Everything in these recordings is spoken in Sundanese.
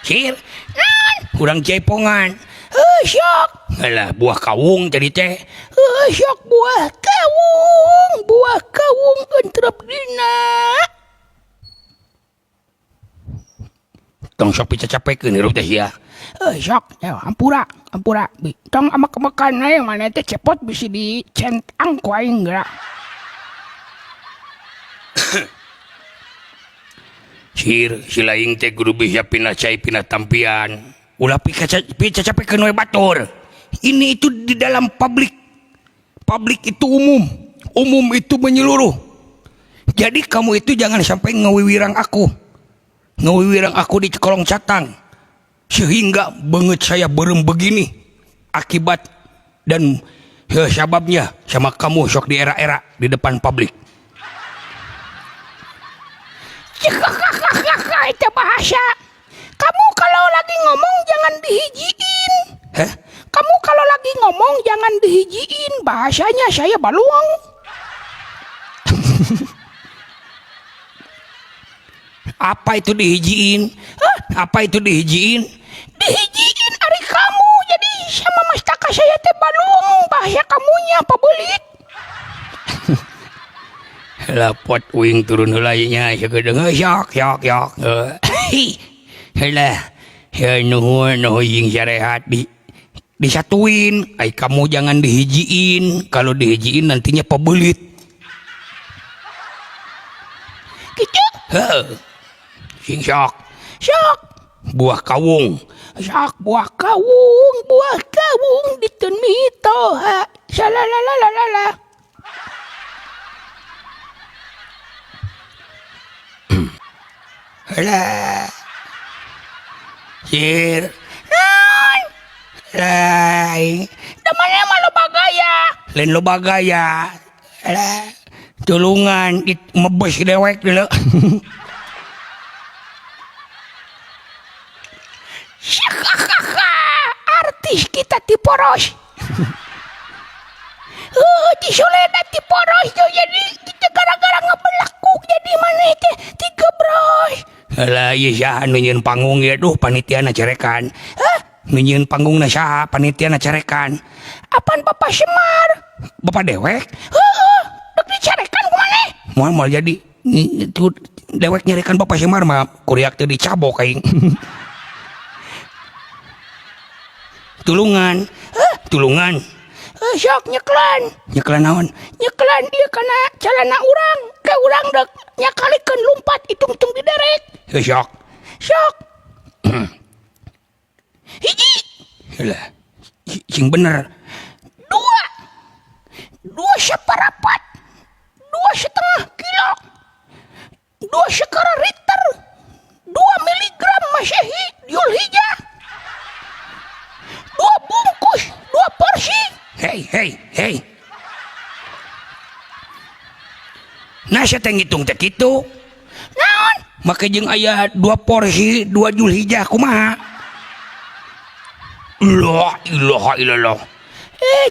Sir, kurang cepongan. Syok. Alah, buah kawung jadi teh. Syok buah kawung. Buah kawung entrep dina. Tong sok pica-capekeun hirup teh sia. Syok. Ampura. Tong amak-amakan aja mana teh cepot bisa dicentang ku aing geura. Sir, si laing teh kudu bisa pindah cai pindah tampian. Ulah pica-capekeun we batur. Ini itu di dalam publik. Publik itu umum. Umum itu menyeluruh. Jadi kamu itu jangan sampai ngewiwirang aku. Ngewiwirang aku di kolong catang. Sehingga banget saya berem begini. Akibat dan sebabnya sama kamu sok di era-era di depan publik. Itu bahasa. Kamu kalau lagi ngomong jangan dihijiin. Hah? Kamu kalau lagi ngomong jangan dihijiin. Bahasanya saya baluang. Apa itu dihijiin? Apa itu dihijiin? Dihijiin ari kamu. Jadi sama mastaka saya teh baluang. Bahasa kamunya pabelit. Lapot wing turun hulainya sagedeung yok. Helah, nuhun jeung sarehat disatuin. Ai kamu jangan dihijiin. Kalau dihijiin nantinya pabelit. Gitu. Sing sok. Buah kawung. Syok buah kawung ditun mitoha. Salalalala. Alah. Sir. Lai. Namanya mah lo bagaya. Lain lo bagaya. Alah. Tulungan mebes dewek dulu. Artis kita tiporos. Disoleda tiporos tuh jadi kita gara-gara ngebelakuk jadi mana itu 3 bros. Alah, iya saha nu nyieun panggung ya duh panitia na cerekan. Nu nyieun panggung na saha panitia na cerekan. Apaan Bapak Semar? Bapak dewek? Dek dicerekan kemana? Moal jadi itu dewek nyerekan Bapak Semar mah kuriak teu dicabok aing. Tulungan. Syok nyeklan. Nyeklan naon? Nyeklan dia kena calana urang. Ke urang dek nyakalikeun lumpat hitung-hitung di derek. Syok. Hiji. Alah. Sing bener. 2 separapat. 2,5 kilo. 2 sekara liter. 2 miligram Masehi Dzulhijjah. 2 bungkus. 2 porsi. Hei. Nah, saya teh ngitung teh kitu. Naon? Make jeung aya 2 porsi 2 Dzulhijjah kumaha? La ilaha illallah.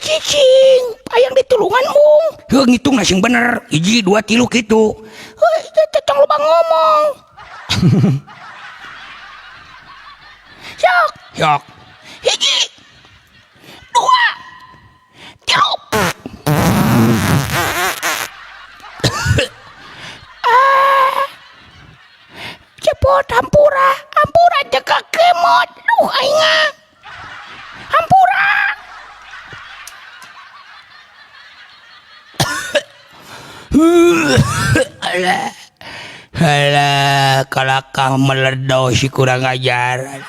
Cicing, ayang ditulungan mung. Heuh ngitung sing bener. 1 2 3 kitu. Tetong lubang ngomong. Syok. Hiji. 2. 3. Cepot hampura jaga kemot. Duh aing. Hampura. Alah, kalakah meledo si kurang ajar.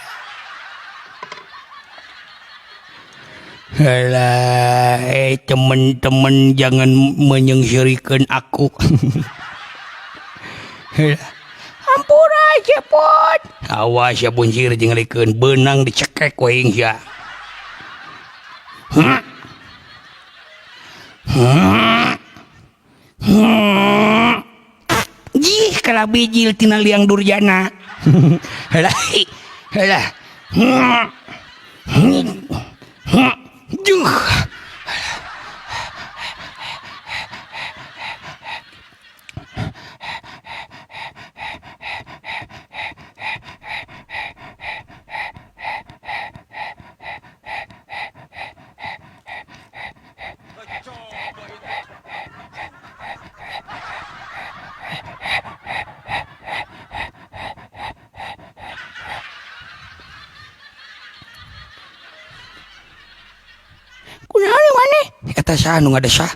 Alah, temen-temen jangan menyengsirikan aku. Hampura cepot. Awas ya buncir jengrikeun benang dicekek weing sia. Jih, kala bijil tina liang durjana. Halah. Juh. eta saha nu ngadesah?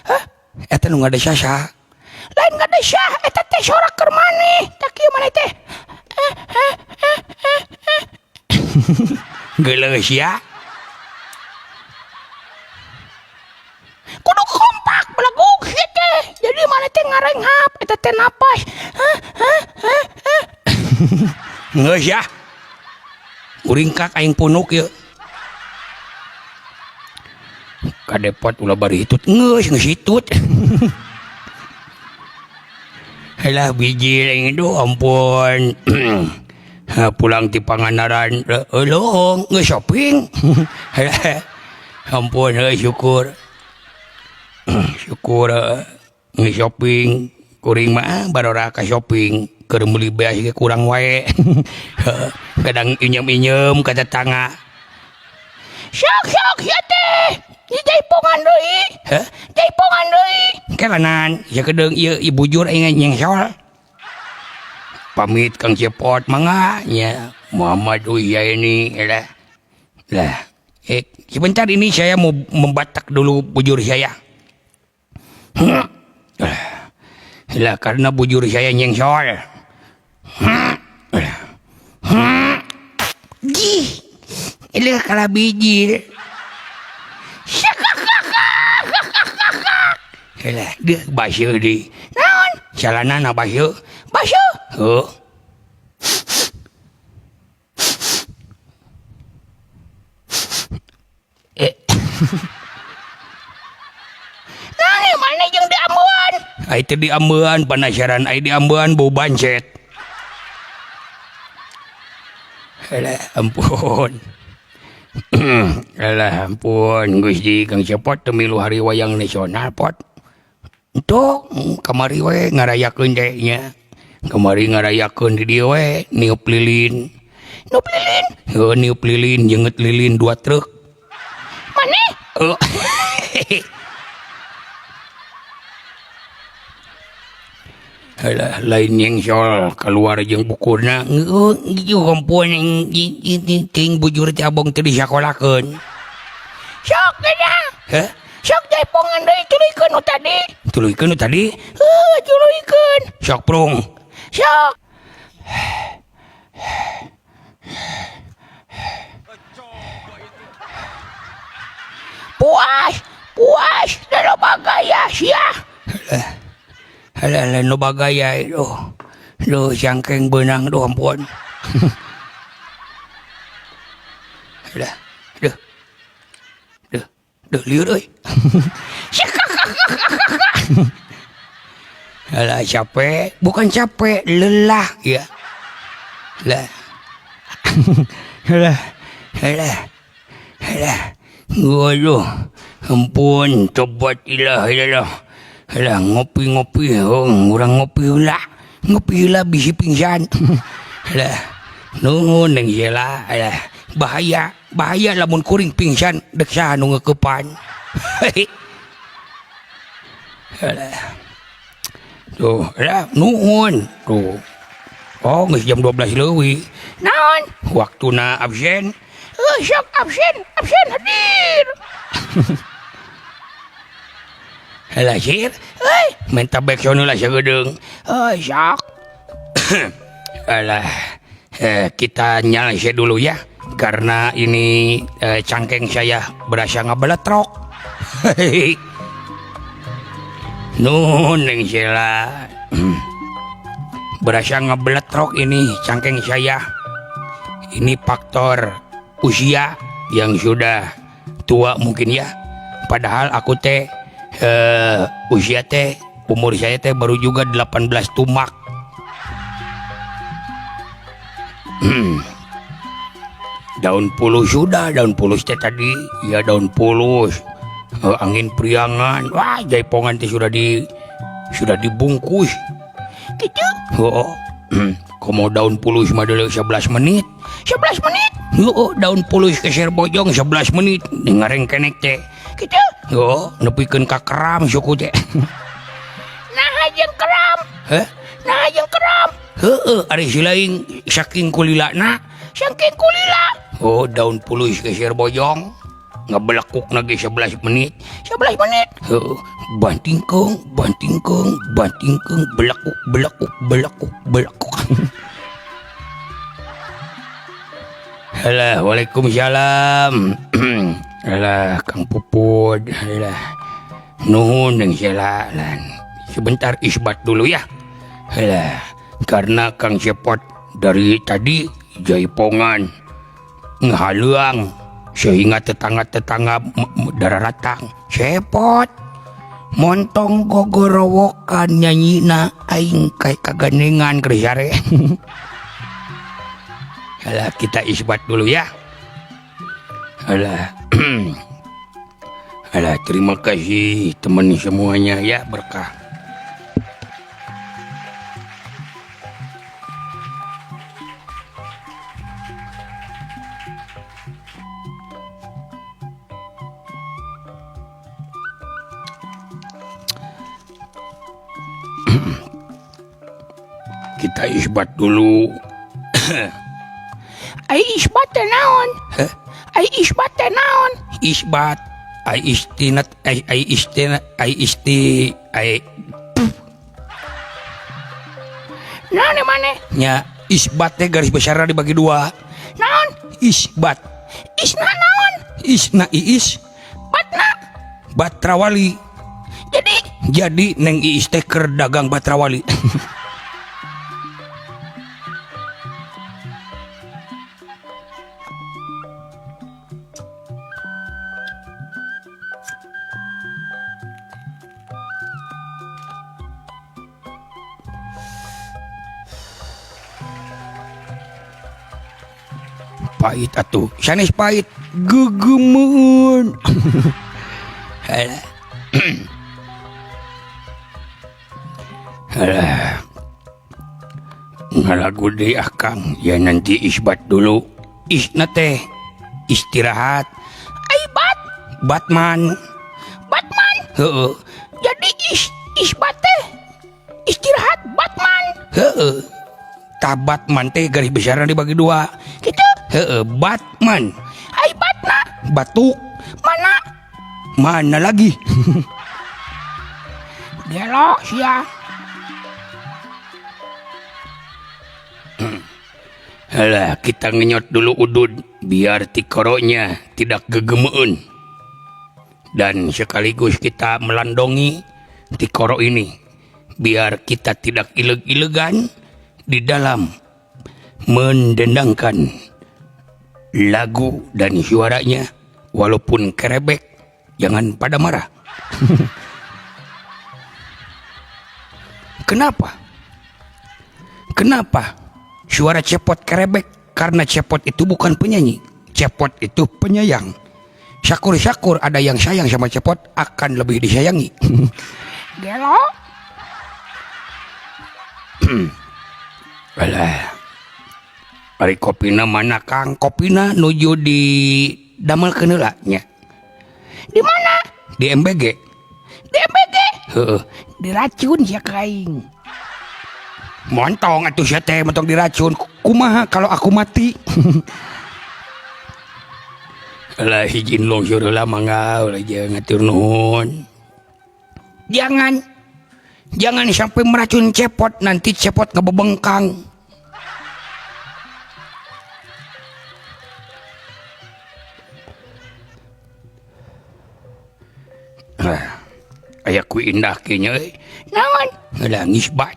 Hah? Eta nu ngadesah saha? Lain ngadesah eta teh sorak keur maneh. Tak kieu maneh teh. Geuleus ya. Kudu kompak belagog ieu teh. Jadi maneh teh ngarenghap eta teh napas. Geus ya. Uring kak aing punuk ieu. Kadepot ulah bari hitut geus hitut. Halah biji aing itu ampun. Pulang ti Pangandaran lohong geus shopping. Halah ampun syukur. Syukur geus shopping kuring mah barora ka shopping keur meuli beas ge kurang wae. Kadang inyem-inyem ka tetangga. Sok ieu teh. Jaipongan deui. Heh? Jaipongan deui. Kelanan, ya kedeung ieu ibujur aing nyengsol. Pamit Kang Cepot mangga nya Muhammad Uya ini lah. Lah, sebentar ini saya mau membatak dulu bujur saya. Lah karena bujur saya nyengsol. Gih. Ilah kala biji. Helah, dia basyo di. Naon? Calanana basyo. Basyo. Oh. Nani maneh jeung di Ambeun? Ai teh di Ambeun penasaran ai di Ambeun bau bancet. Helah, ampun. Alah ampun Gusti Kang Cepot teu milu hari wayang nasional pot. Entuk kamari we ngarayakeun teh nya. Kamari ngarayakeun di dieu we niup lilin. Niup lilin? Heuh niup lilin jeungeut lilin 2 truk. Maneh? Oh. Alah lain nyengsol keluar jeung bukuna. Ieu ampun ting bujur teh abong teu disakolahkeun. Sok geuna. Heh? Sok jaipongan deui tuluykeun nu tadi. Tuluykeun nu tadi? Tuluykeun. Sok prung. Sok. Puas, loloba gaya sia. Alah no bagaya itu. Duh sangkeng benang doh ampun. Alah. Duh liur euy. Alah capek, bukan capek, lelah ya. Lah. Alah. Waduh. Ampun, tobat ilah. Alah ngopi, urang ngopi heula bisi pingsan. Alah, nuhun neng Jela. Alah, bahaya lamun kuring pingsan dek saha nu ngeukepan. Alah. Tuh, alah nuhun. Tuh. Oh, geus jam 12 leuwih. Naon? Waktuna absen. Sok absen hadir. Alah sir. Minta back sono lah sagedeung. Sok. Alah, kita nyala saya dulu ya, karena ini cangkeng saya berasa ngebeletrok. Nun neng Sheila, berasa ngebeletrok ini cangkeng saya. Ini faktor usia yang sudah tua mungkin ya. Padahal aku teh usia teh umur saya teh baru juga 18 tumak. Daun puluh sudah, daun pulus teh tadi ya, daun pulus, angin priangan, wah jaipongan teh sudah dibungkus Gitu. oh. Komo daun pulus mah dulu 11 menit. 11 menit. Daun pulus keser bojong 11 menit dengareng kenek teh Gitu. nepikeun ka keram suku teh. Nah jeung keram. Heh? Nah jeung keram. Ari silaing saking kulilana. Saking kulila. Daun pulus keser bojong. ngabelakuk lagi 11 menit 11 menit. bantingkong belakuk Alah, waalaikumsalam. Alah, Kang Puput. Alah, nuhun yang sialan. Sebentar isbat dulu ya. Alah, karena Kang Cepot dari tadi jaipongan ngehaluang sehingga tetangga-tetangga dararatang. Cepot, montong gogorowokan nyanyina aing kayak kagandengan kerisare. Alah, kita isbat dulu ya. Alah, alah, terima kasih teman semuanya ya, berkah. Kita isbat dulu. Ai isbat teh naon? Hah? Ai isbat teh naon? Isbat ai istinat Naon e maneh? nya isbat teh garis besar dibagi dua. Naon? Isbat Isna naon? isna iis Batna. batrawali. Jadi neng iis teh keur dagang batrawali. Pahit atuh, sanes pahit gegemeun. Halah. Halah. Ngalagu deui akang, ya nanti isbat dulu. Isna teh istirahat. Ai Batman. Batman. Heeh. Jadi isbat teh istirahat Batman. Heeh. Tah Batman teh garis besar dibagi dua. Gitu. Heeh, Batman. Ai Batna. Batuk. Mana lagi? Gelo sia. Alah, kita ngenyot dulu udud biar tikoronya tidak gegemeun. Dan sekaligus kita melandongi tikoro ini biar kita tidak ileg-ilegan di dalam mendendangkan lagu dan suaranya. Walaupun kerebek, jangan pada marah. Kenapa suara Cepot kerebek? Karena Cepot itu bukan penyanyi, Cepot itu penyayang. Syakur-syakur ada yang sayang sama Cepot, akan lebih disayangi. Gelo. Alah, ari kopina mana Kang? Kopina nuju di damelkeun heula nya. Di mana? Di MBG. Di MBG. Heeh. Diracun sia kaing. Montong atuh sia teh montong diracun. Kumaha kalau aku mati? Alah, hijin longsor heula mangga ulah ngatur nuhun. Jangan sampai meracun Cepot, nanti Cepot ngebebengkang. Aya ku indah kinya euy. Naon? Alah ngisbat.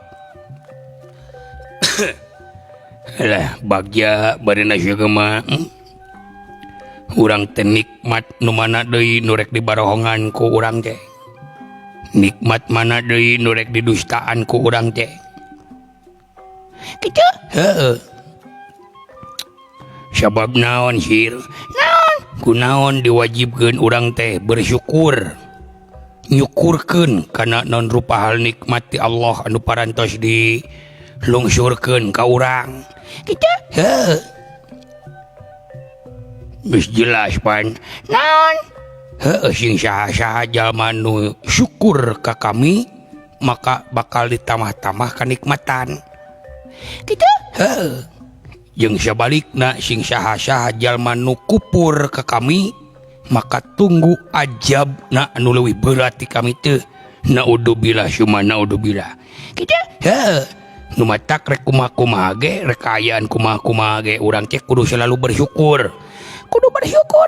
Alah bagja barina sigeuma. Urang teh nikmat nu mana deui nu rek dibarohongan ku urang teh. Nikmat mana deui nu rek didustaan ku urang teh. Kitu? Heeh. Sabab naon sir? Naon? Kunaon diwajibkeun urang teh bersyukur. Nyukurkeun kana non rupa hal nikmat ti Allah anu parantos di lungsurkeun ka urang. Kitu? Heuh. Geus jelas pan. Naon? Heuh, sing saha-saha jalma nu syukur ka kami maka bakal ditambah-tambah kanikmatan. Kitu? Heuh. Jeung sabalikna sing saha-saha jalma nu kupur ka kami maka tunggu ajab na anu leuwih berat ti kami teu. Naudzubillah syumma naudzubillah. Gitu. Nu matak rek kumaha-kumaha ge, rek kaayaan kumaha-kumaha ge, urang teh kudu selalu bersyukur. Kudu bersyukur.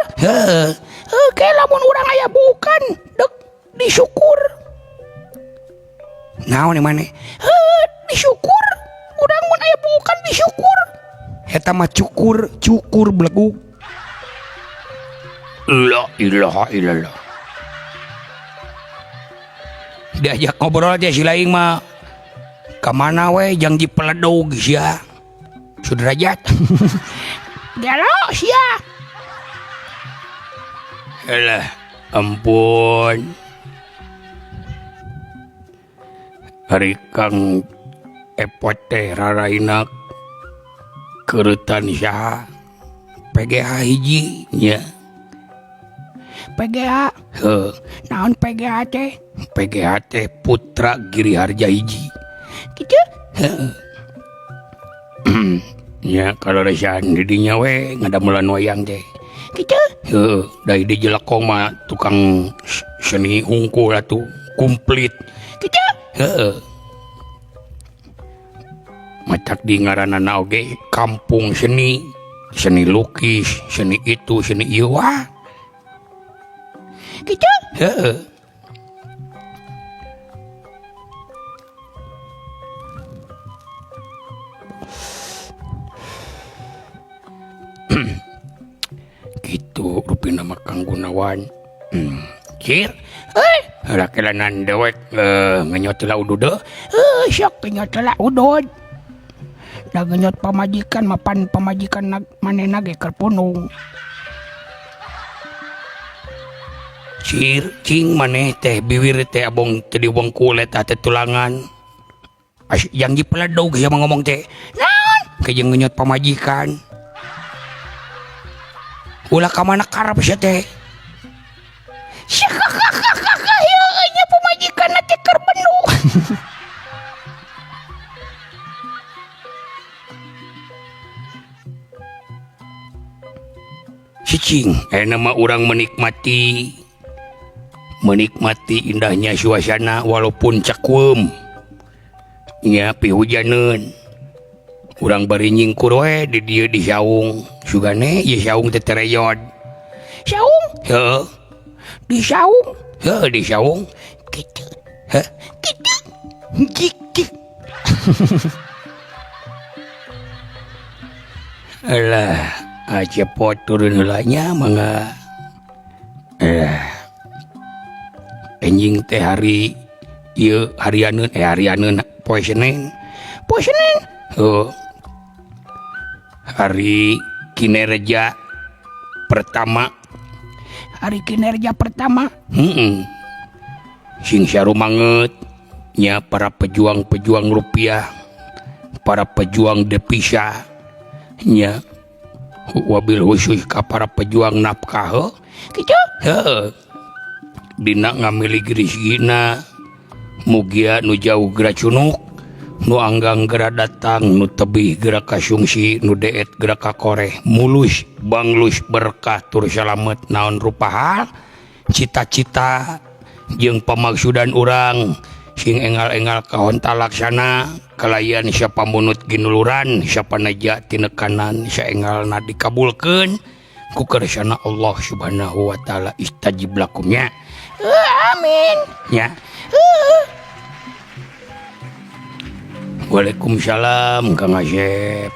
Oke, lamun urang aya bukan dek disyukur. Naon maneh? Disyukur. Urang mun aya bukan disyukur. Eta mah cukur beleguk. La ilaha illallah. Diajak ngobrol aja si laing mah kamana we jang dipeledog sia. Sudrajat. Gelo sia. Alah, ampun. Hari Kang Epot teh rarainak keuretan saha? PGH hiji nya. PGH. Naon PGH teh? PGH teh Putra Giri Harja hiji. Gitu. Ya kalau resan didinya we ngadamelan wayang teh. Gitu. Dari di Jelekong mah tukang seni hungkul atuh komplit. Gitu. Matak di ngaranana oge kampung seni lukis, seni itu, seni ieu wah. Gitu. Gitu rupina mah Kang Gunawan. Cir, ada kelanan dewek ngenyot lah udude. Sok penyot lah udod. Da genyot pamajikan mapan pamajikan manehna ge keur punung. Cir, cing maneh teh bibir teh abong teu dibuang kulit teh tulangan. Yang dipeledog siapa ngomong teh. Naon? Kejeng ngenyot pamajikan. Ulah ka mana karep sia teh. Nya pamajikan teh keur benu. Cicing, nama orang menikmati indahnya suasana walaupun cakwem. Nya pi hujaneun. Urang bari nyingkur we di dieu di saung. Sugane ieu saung teh tereyod. Saung? Heuh. Di saung? Heuh di saung. Gitu. Hah? Gitu. Gitu. Alah, aja pot turun heulanya mangga. Enjing teh hari ieu harianeun poe Senin. Poe Senin? Heuh. Hari kinerja pertama. Hari kinerja pertama. Sing sarumangeut nya para pejuang-pejuang rupiah, para pejuang devisa nya wabil khusus ka para pejuang nafkah. Gitu. Dina ngamili rezekina mugia nu jauh geura cunuk, nu anggang geura datang, nu tebih geura kasungsi, nu deet geura kakoreh, mulus banglus berkah tur salamet naon rupa hal cita-cita jeung pamaksudan urang sing engal-engal kahonta laksana kalayan siapa munut ginuluran siapa naja tinekanan saengalna dikabulkeun ku kersana Allah subhanahu wa ta'ala istajib lakumnya. Amin. Ya. Waalaikumsalam Kang Asep.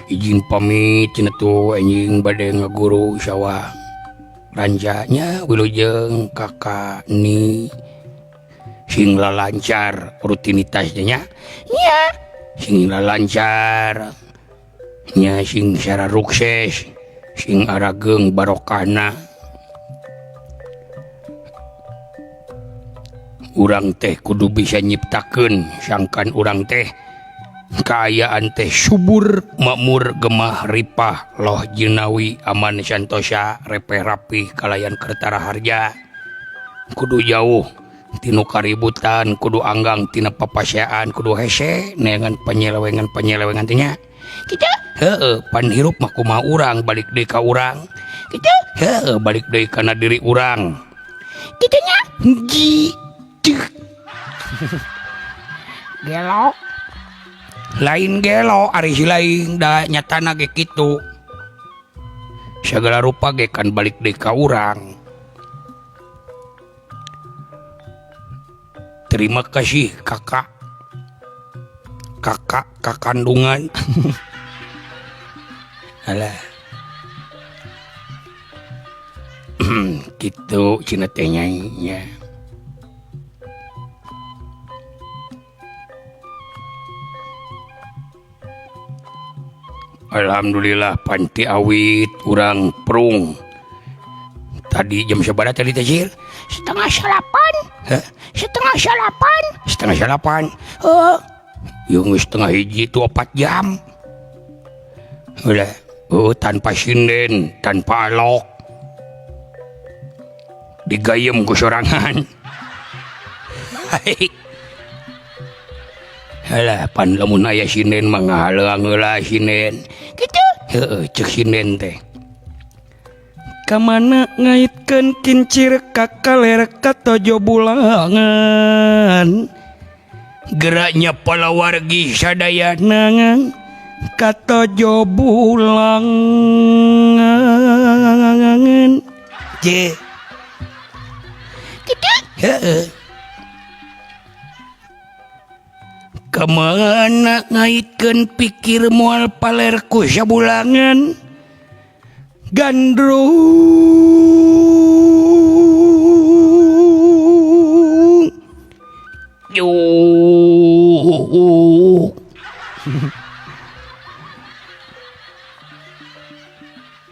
Izin pamit cenah tuh anjing bade ngaguru sawah ranjanya wilujeng kakak ni sing lancar rutinitasnya nya. Nya. Sing lancar nya sing secara sukses sing arageng barokahna. Urang teh kudu bisa nyiptakeun sangkan urang teh kaayaan teh subur makmur gemah ripah loh jinawi aman santosa repeh rapih kalayan kertara harja kudu jauh tinu kaributan kudu anggang tina papasyaan kudu hese neangan penyelewengan teh nya. Gitu. pan hirup mah kumaha urang balik deui ka urang Gitu? balik deui kana diri urang Gitunya? gitu Gelo. lain gelo ari si lain da nyatana ge kitu sagala rupa ge kan balik deui ka urang. Terima kasih kakak kandungan alah gitu cina teh nya. Alhamdulillah panti awit urang perung tadi jam sabaraha tadi teh Cir? 7:30. Hah? 7:30. 7:30 yung 7:30 itu 4 jam udah tanpa sinden tanpa alok digayem ku sorangan alah pan lamun aya sinden mah ngahaleang heula sinden Gitu? cek sinden teh kamana ngaitkeun kincir kakaler katojo bulangan geraknya palawargi sadayana katojo bulangan je Gitu? kemana ngaitkeun pikir moal palerku sabulangan gandrung yuk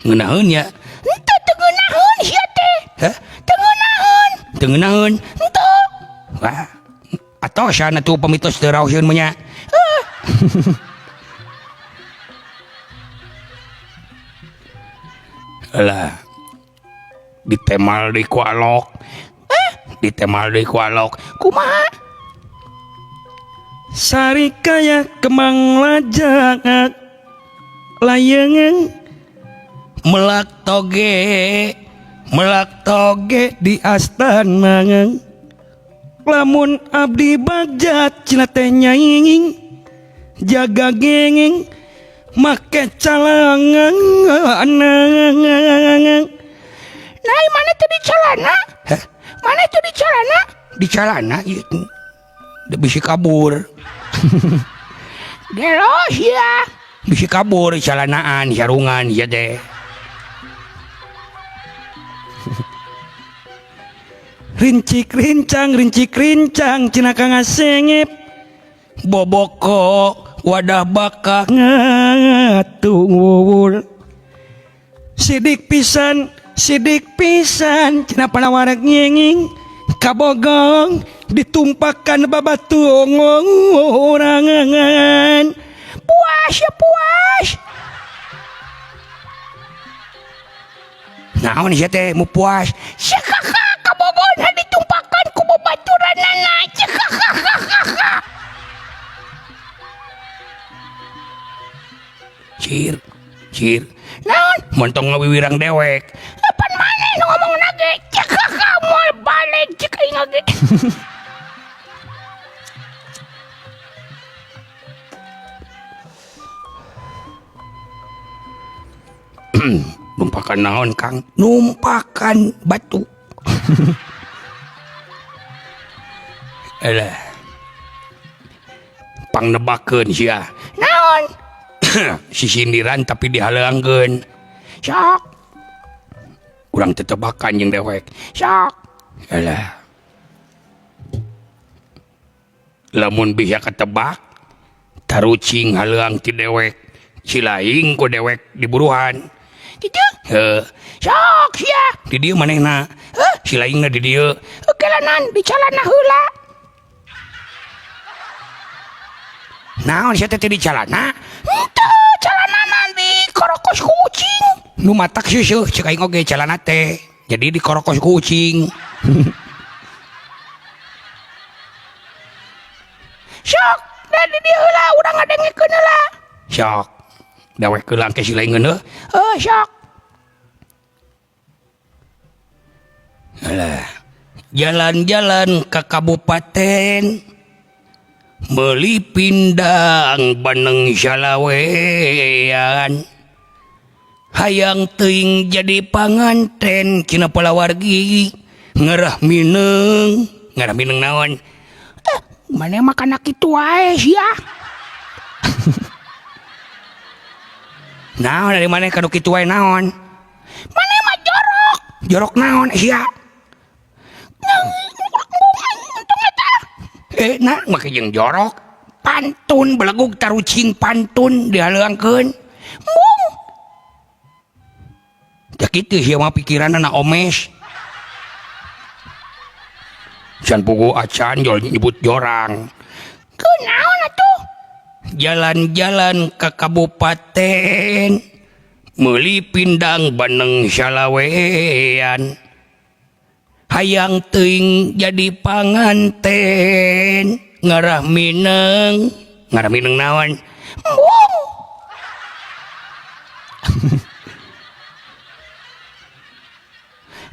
ngeunaheun ya Henteu teu ngeunaheun sia teh. hah Teu ngeunaheun. teu ngeunaheun Henteu. wah atau sana tuh pemitos teu raosieun mah nya alah ditemal deui ku alok ditemal deui ku alok Kumaha? sari kaya kemang lajang layangan melak toge di astana lamun abdi bagjat cina teh nyaing jaga gengeng make calangan Nai mana teu di calana? hah Mana teu di calana? di calana ieu da bisi kabur Gelo sia. bisi kabur calanaan sarungan ya teh rincik rincang cina kang asengep boboko wadah bakak ngatul sidik pisan cina panawarak nyenging kabogong ditumpahkan babatung orangan Puas ya puas. naon sia teh mu puas Si kakak kabobona ditumpahkan ku babaturanana. Cek kakak. Cir Naon? montong ngawiwirang dewek Lapan mana nu ngomong nage? Cek kakak moal balik cek aing age. numpakan naon Kang numpakan batu alah pangnebakeun sia Naon? si sindiran tapi dihaleangkeun Sok. urang tetebakan jeung dewek Sok. alah lamun bisa ketebak tarucing haleang ti dewek cilaing ku dewek diburuhan Gitu? heuh Sok sia. di dieu manehna cilaingna di dieu Kelanan di calana heula. naon sia teh di calana Henteu calana di korokos kucing. nu matak seueuh ceuk aing oge calana teh jadi dikorokos ku kucing Sok. Da di dieu heula urang ngadengikeun heula. sok dawek keulang ke si laingeun heuh. Sok. Alah. Jalan-jalan ke kabupaten meuli pindang baneng salawean. Hayang teuing jadi panganten cina palawargi ngarah mineng naon. Mana makan anak itu wae sia. Naon dari mana kanu kitu wae naon? Mana mah jorok. Jorok naon sia? Nah make jeung jorok pantun belegug tarucing pantun dihaleuangkeun. Mung. Da kitu sia mah pikiranna omes. Can pugu acan jol nyebut jorang. Kunaon atuh? Jalan-jalan ke kabupaten meuli pindang baneng salawean. Hayang teuing jadi panganten ngarah mineng naon? Mung.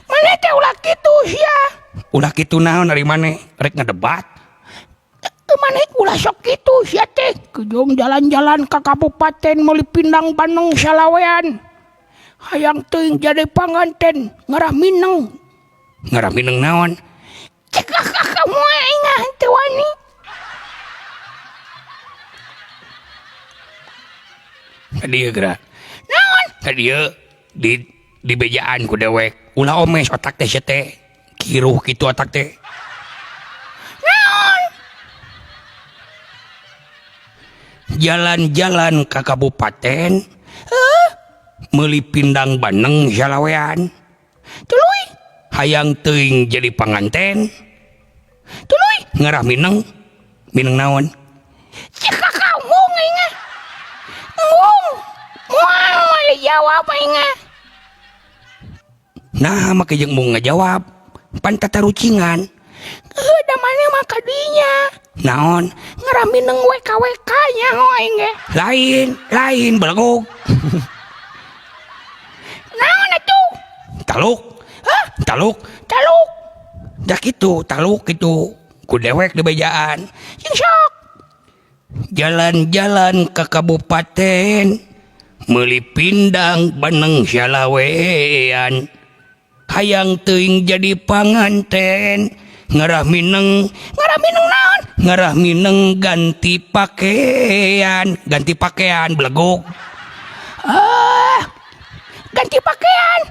Mana teh ulah kitu sia. Ulah kitu naon dari mana? Rek ngadebat. Mana ulah sok kitu sia teh. Kejong jalan-jalan ke kabupaten meuli pindang baneng salawean. Hayang teuing jadi panganten ngarah mineng naon? cek kamu ingat teu wani. Kadieu geura. Naon? Kadieu di bejaan ku dewek. Ulah omes otak teh sia teh. Kiruh kitu otak teh. Naon? Jalan-jalan ke kabupaten meuli pindang baneng salawean. Tuluy. Hayang teuing jadi panganten Tuluy. ngarah mineng naon? Cek kamu ingat. Mung. Moal jawab ingat. Nah make jeung mung ngajawab pan tatarucingan. Da mana mah kadinya. Naon? Ngarah mineng WK nya hoeng ge. Lain belegog. Naon atuh? Taluk. Taluk. Da kitu, taluk kitu. Ku dewek di bejaan. Jeung sok. Jalan-jalan ke kabupaten meuli pindang baneng salawean. Hayang teuing jadi panganten ngarah mineng naon? Ngarah mineng ganti pakaian belegog. Ganti pakaian.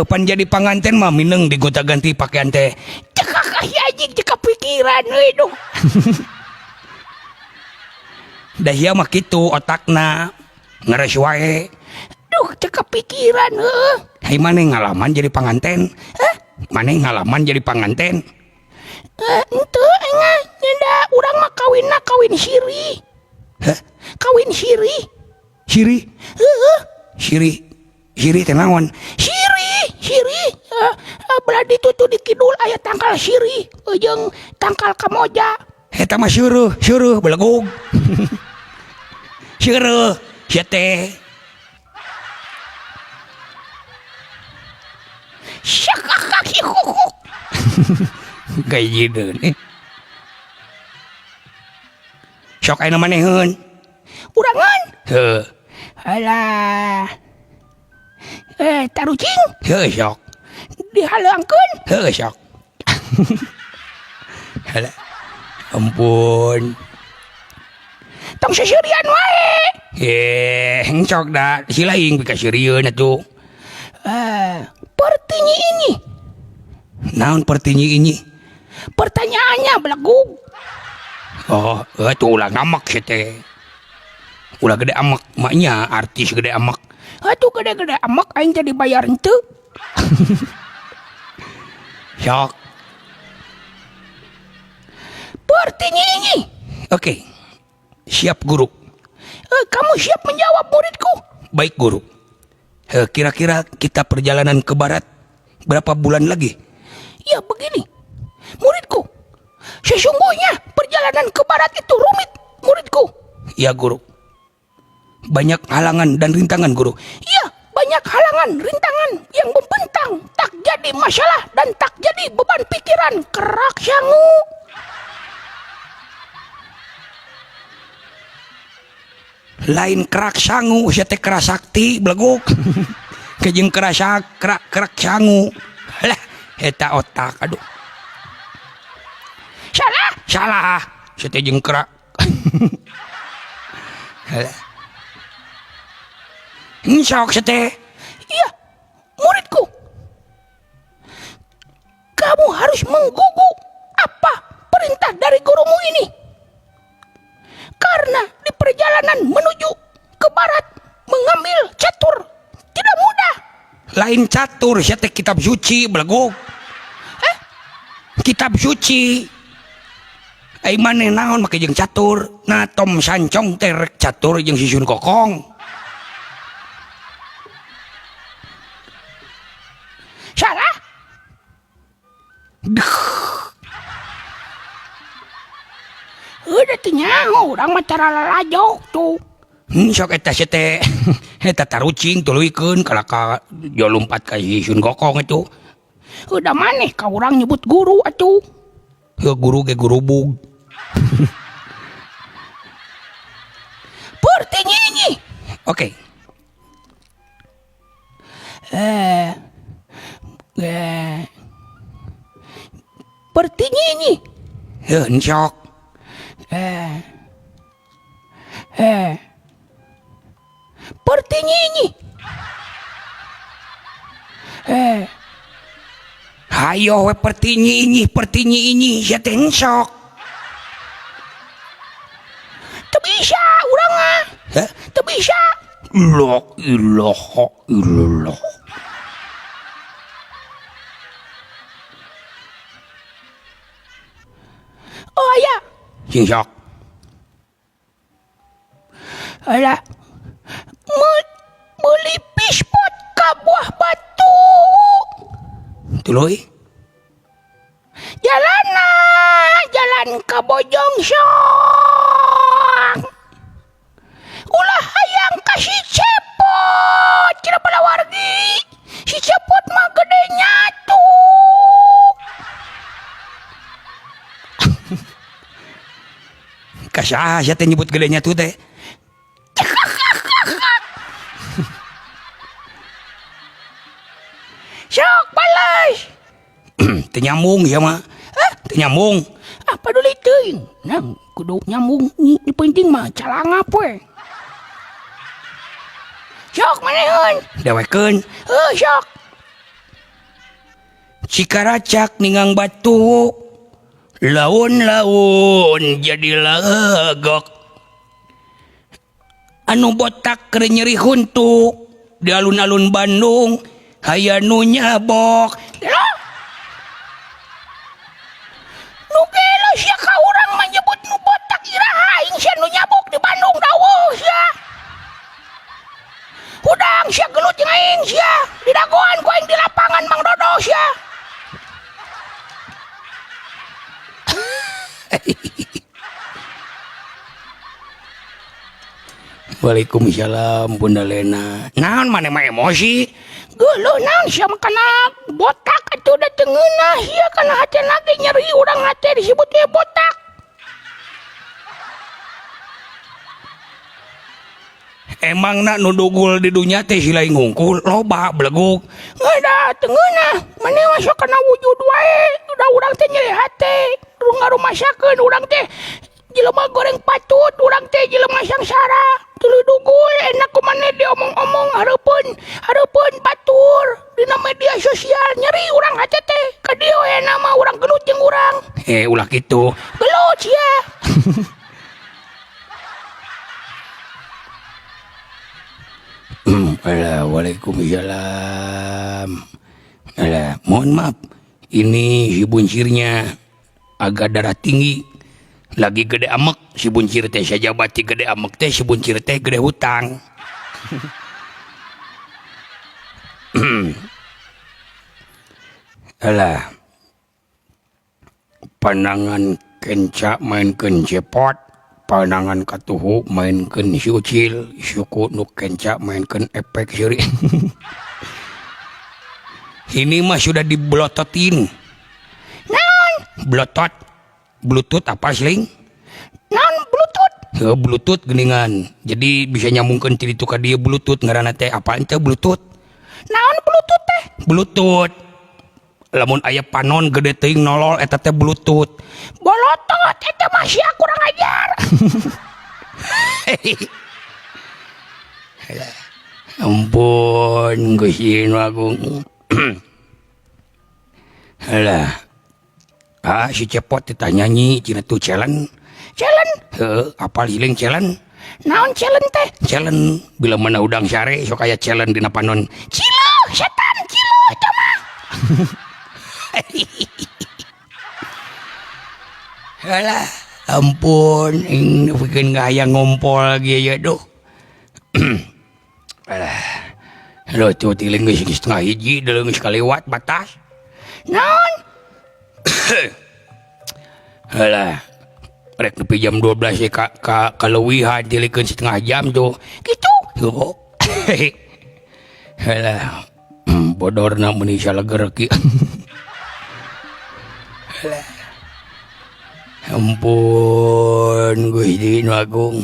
Pan jadi panganten mah mineng digota ganti pakaian teh. Cek si anjing cek kepikiran euy duh. Da ieu mah kitu otakna ngeres wae. Duh cek kepikiran heuh. Hai maneh ngalaman jadi panganten? Maneh ngalaman jadi panganten? Henteu engah nyanda urang mah kawin siri. Kawin siri. Siri? Heuh. Siri teh naon? Siri. Belah ditutu di kidul aya tangkal siri jeung tangkal kamoja. Eta mah syuruh belegog. Syuruh sia teh. Syakak kukuk. Kayak gitu. Sok ayeuna maneheun. Urangan. Heuh. Alah. Tarucing. Heuh sok. Dihaleuangkeun. Heuh sok. Halah. Ampun. Tong sesirian wae. Sok da si laing pika sirieun atuh. Pertinyi ini. Naon pertinyi ini? Pertanyaannya belegug. Oh, itu ulah ngamak sih teh. Ulah gede amak, maknya artis gede amak. Atuh gede-gede amak aing jadi bayar henteu. Sok. Pertinyi ini. Oke. Siap guru. Kamu siap menjawab muridku? Baik guru. Kira-kira kita perjalanan ke barat berapa bulan lagi? Ya begini, muridku. Sesungguhnya perjalanan ke barat itu rumit, muridku. Ya guru. Banyak halangan dan rintangan, Guru. Iya, banyak halangan, rintangan yang membentang, tak jadi masalah dan tak jadi beban pikiran. Kerak sangu. Lain kerak sangu, sia teh keras sakti, beleguk. Kejeng kerak sangu. Lah, eta otak, aduh. Salah. Sia teh jeung kerak. Sok teh. Iya, muridku. Kamu harus menggugu apa perintah dari gurumu ini. Karena di perjalanan menuju ke barat mengambil catur tidak mudah. Lain catur, sia teh kitab suci, beleguk. Kitab suci. Ai maneh naon make jeung catur? Nah, Tom Sancong teh rek catur jeung si Sun Kokong. Salah. Udah nyaho urang mah cara lalajok tuh. Sok eta sia teh eta tarucing tuluikeun kalaka jo lompat ka si Sun Kokong itu. Udah maneh ka urang nyebut guru atuh. Heuh guru ge guru bug. Pertinyi. Oke. Pertinyi. Heuh sok. Pertinyi. Hayo we pertinyi ini sia teh sok. Teu bisa urang mah. Hah? Teu bisa. La ilaha illallah. Oh ya. Sing sok. Alah. Meuli pispot ka buah batu. Tuluy. Jalan ka Bojongsong. Ulah hayang ka si Cepot. Cina palawargi. Si Cepot mah gede nyatu. Kasaha sia teh nyebut gedenya tuh teh? Sok balas. Teu nyambung ya mah. Teu nyambung. Apa dulu teuing? Nang kudu nyambung ni penting mah calangap we. Sok maneheun. Dewekeun. Sok. Cikaracak ningang batu. Laun-laun jadi lagok. Anu botak keur nyeri huntu di alun-alun Bandung aya nu nyabok. Nu gelo sia ka urang mah nyebut nu botak iraha aing sia nu nyabok di Bandung dawuh sia. Udang sia gelut jeung aing sia. Didagoan ku aing di lapangan Mang Dodo sia. Waalaikumsalam Bunda Lena. Naon maneh mah emosi? Geuleuh naon sia mah kana botak atuh da teu ngeunah sia kana hatena ge nyeri urang hate disebut ge botak. Emang nak nu dugul di dunya teh silai ngungkul loba beleguk. Ngada teu ngeunah maneh mah sok kana wujud wae. Udah urang teh nyeri hate. Ngarumasakeun urang teh jelema goreng patut, urang teh jelema sangsara. Tuluy dugul enak ku maneh diomong-omong hareupeun batur dina media sosial nyeri urang hate teh. Ka dieu ena mah urang gelut jeung urang. Ulah kitu. Gelut sia. Alah, waalaikumsalam. Alah, mohon maaf. Ini si buncirnya agak darah tinggi. Lagi gede amek si buncir teh saja bati gede amek teh si buncir teh gede hutang. Alah. Pandangan kenca main cepot panangan katuhu mainkeun si Ucil, suku nu kenca mainkeun efek seueur. Ini mah sudah diblototin. Naon? Blotot. Bluetooth apa sling? Naon Bluetooth? Bluetooth geningan. Jadi bisa nyambungkeun ti ditu ka dieu Bluetooth ngaranna teh apa teh Bluetooth? Naon Bluetooth teh? Bluetooth. Lamun aya panon gede teuing nolol eta teh Bluetooth. Bolotot eta mah sia kurang ajar. Ampun Gusti Nu Agung. Alah. Si Cepot teh nyanyi cina tuh challenge. Challenge? Apal hiling challenge? Naon challenge teh? Challenge bila mana udang sare sok aya challenge dina panon. Cilo, setan, cilo eta mah. Alah, ampun, ing bikin hayang ngompol lagi ya doh. Alah. Lo tuh tiling geus setengah hiji deuleu geus kalewat batas. Naon? Alah. Rek nepi jam 12 ka kaleuwihan tilikeun setengah jam tuh. Gitu. Yo. Alah. Bodorna meuni salager ki. Alah. Ampun Gusti Nu Agung.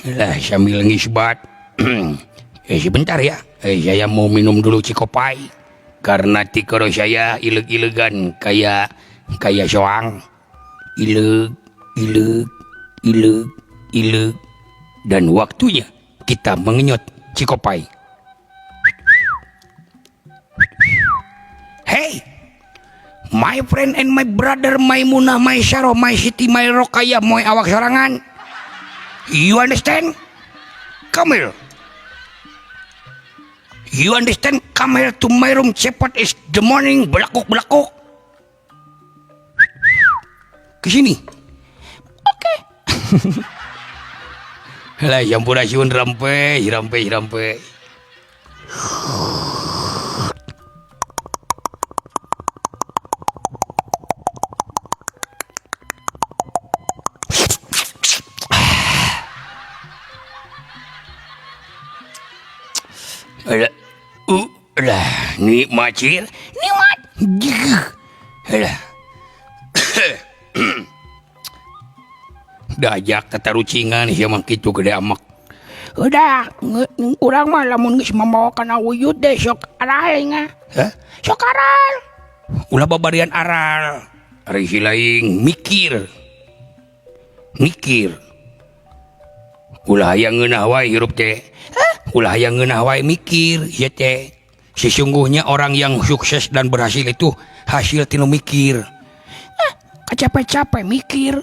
Alah sambil ngisbat. Sebentar ya. Saya mau minum dulu Cikopai. Karena tikoro saya ileg-ilegan kayak soang. Ileg. Dan waktunya kita mengenyot Cikopai. Hey, my friend and my brother, my Munah, my Syaro, my Siti, my Rokaya, my awak sorangan. You understand? Come here. You understand? Come here to my room. Cepat is the morning. Belakuk. Kesini. Oke. Lah, sampurasun rampe. Lah, nikmat cir. Nikmat. Lah. Dajak tatarucingan sia mah kitu gede amak. Udah, urang mah lamun geus mamawakan wujud deh sok aral nga. Hah? Sok aral. Ulah babarian aral. Ari silaing mikir. Ulah hayang ngeunah wae hirup teh. Ulah hayang ngeunah wae mikir ya teh. Sesungguhnya orang yang sukses dan berhasil itu hasil tinu mikir. Capek-capek mikir.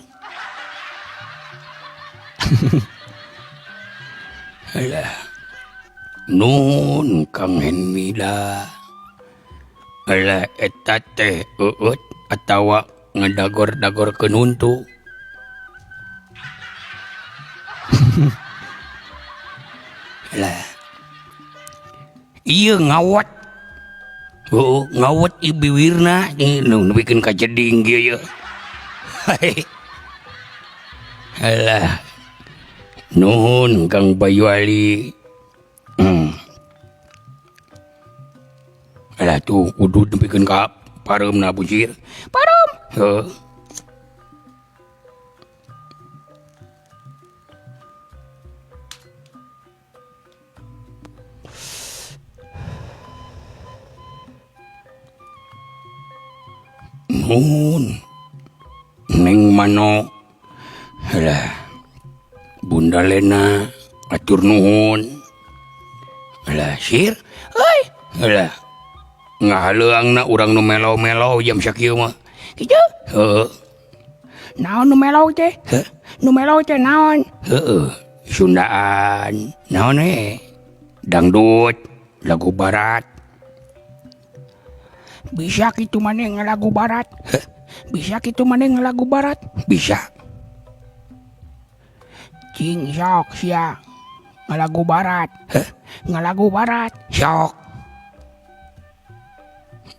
Alah. Nun Kang Henmila. Alah eta teh eut atawa ngedagor-dagor kenuntu. Alah. Iya ngawat. Ngawat ibiwirna nu bikin kajeding kieu. Alah. Nuhun Kang Bayu Ali. Alah tuh kudu dempikeun ka pareumna bujir. Parum. Heuh. Nuhun. Neng Mano. Alah. Bunda Lena atur nuhun. Alah sir. Heuy. Alah. Ngahaleuangna urang nu melo-melo jam sakieu mah. Kitu. Heuh. Naon nu melo teh? Heuh. Nu melo teh naon? Heuh. Sundaan. Naon dangdut, lagu barat. Bisa kitu maneh ngalagu barat. Heuh. Bisa kitu maneh ngalagu barat. Bisa. Cing sok sia ngalagu barat. Heuh. Ngalagu barat. Sok.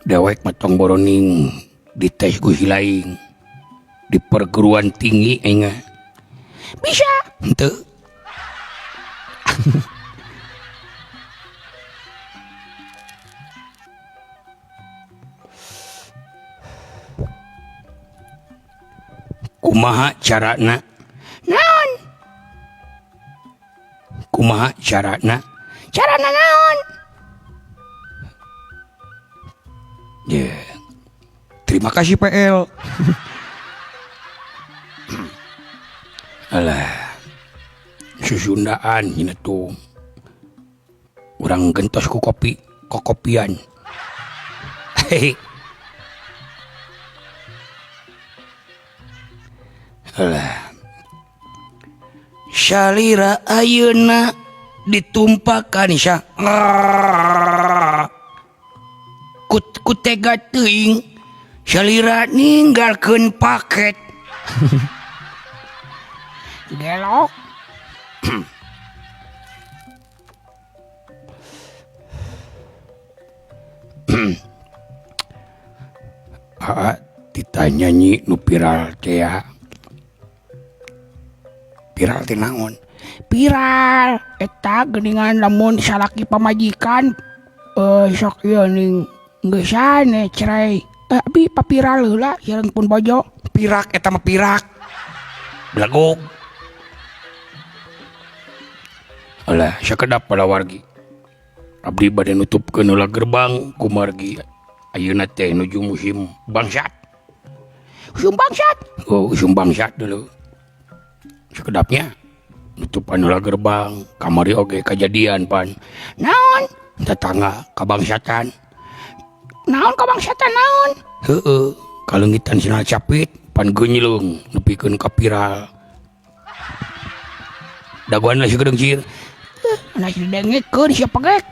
Dewek matong boroning di tes Gusti Laing di perguruan tinggi enga. Bisa. Henteu. Kumaha carana? Naon? Kumaha carana? Carana naon? Ya. Terima kasih PL. Alah. Susundaan ini tuh. Urang gentos ku kopi, kokopian. Hehe. Alah. Syalira ayeuna ditumpakan sya. Ku tega teuing Syalira ninggalkeun paket. Gelok. Ditanya nyi nu viral teh ya. Viral teh naon? Viral. Eta geuningan lamun salaki pamajikan sok ieu ning geusane cerai. Abi papiral heula sareng pun bojo. Pirak eta mah pirak. Blagog. Alah, sakedap pada wargi. Abdi bade nutupkeun heula gerbang ku margi. Ayeuna teh nuju musim bangsat. Musim bangsat. Oh, musim bangsat dulu. Sakedapnya nutupan heula gerbang, kamari oge kajadian pan. Naon? Tetangga kabangsatan. Naon kabangsatan naon? Heeh, kalengitan cenah capit pan geunyeulung nepikeun ka viral. Daguan si gedeng cir. Anak didengekeun siapa gek?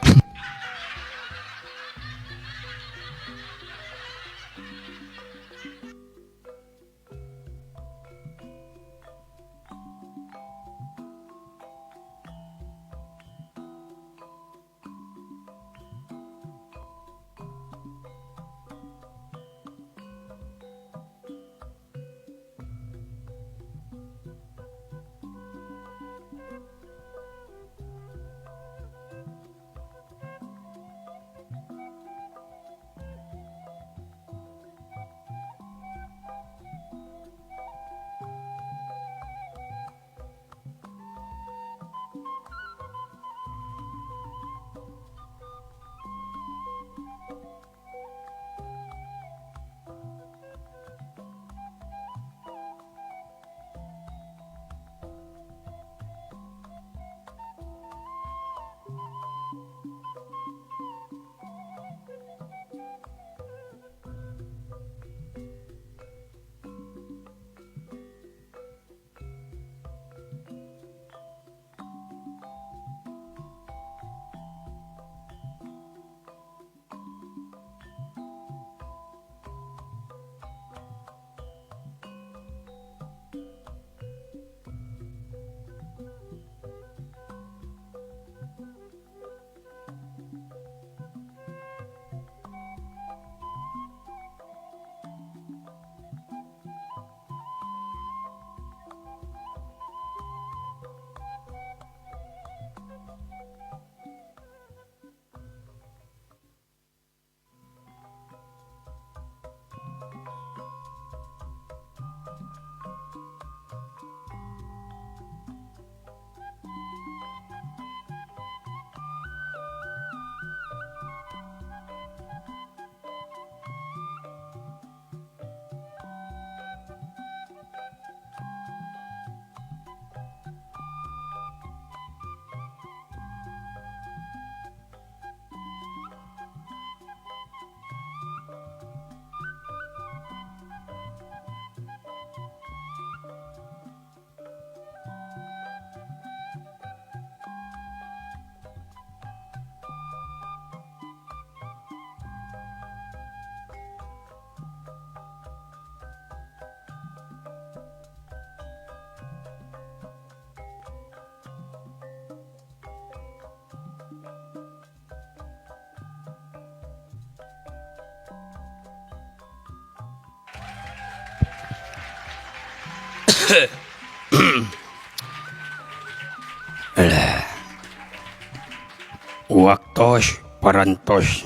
waktos parantos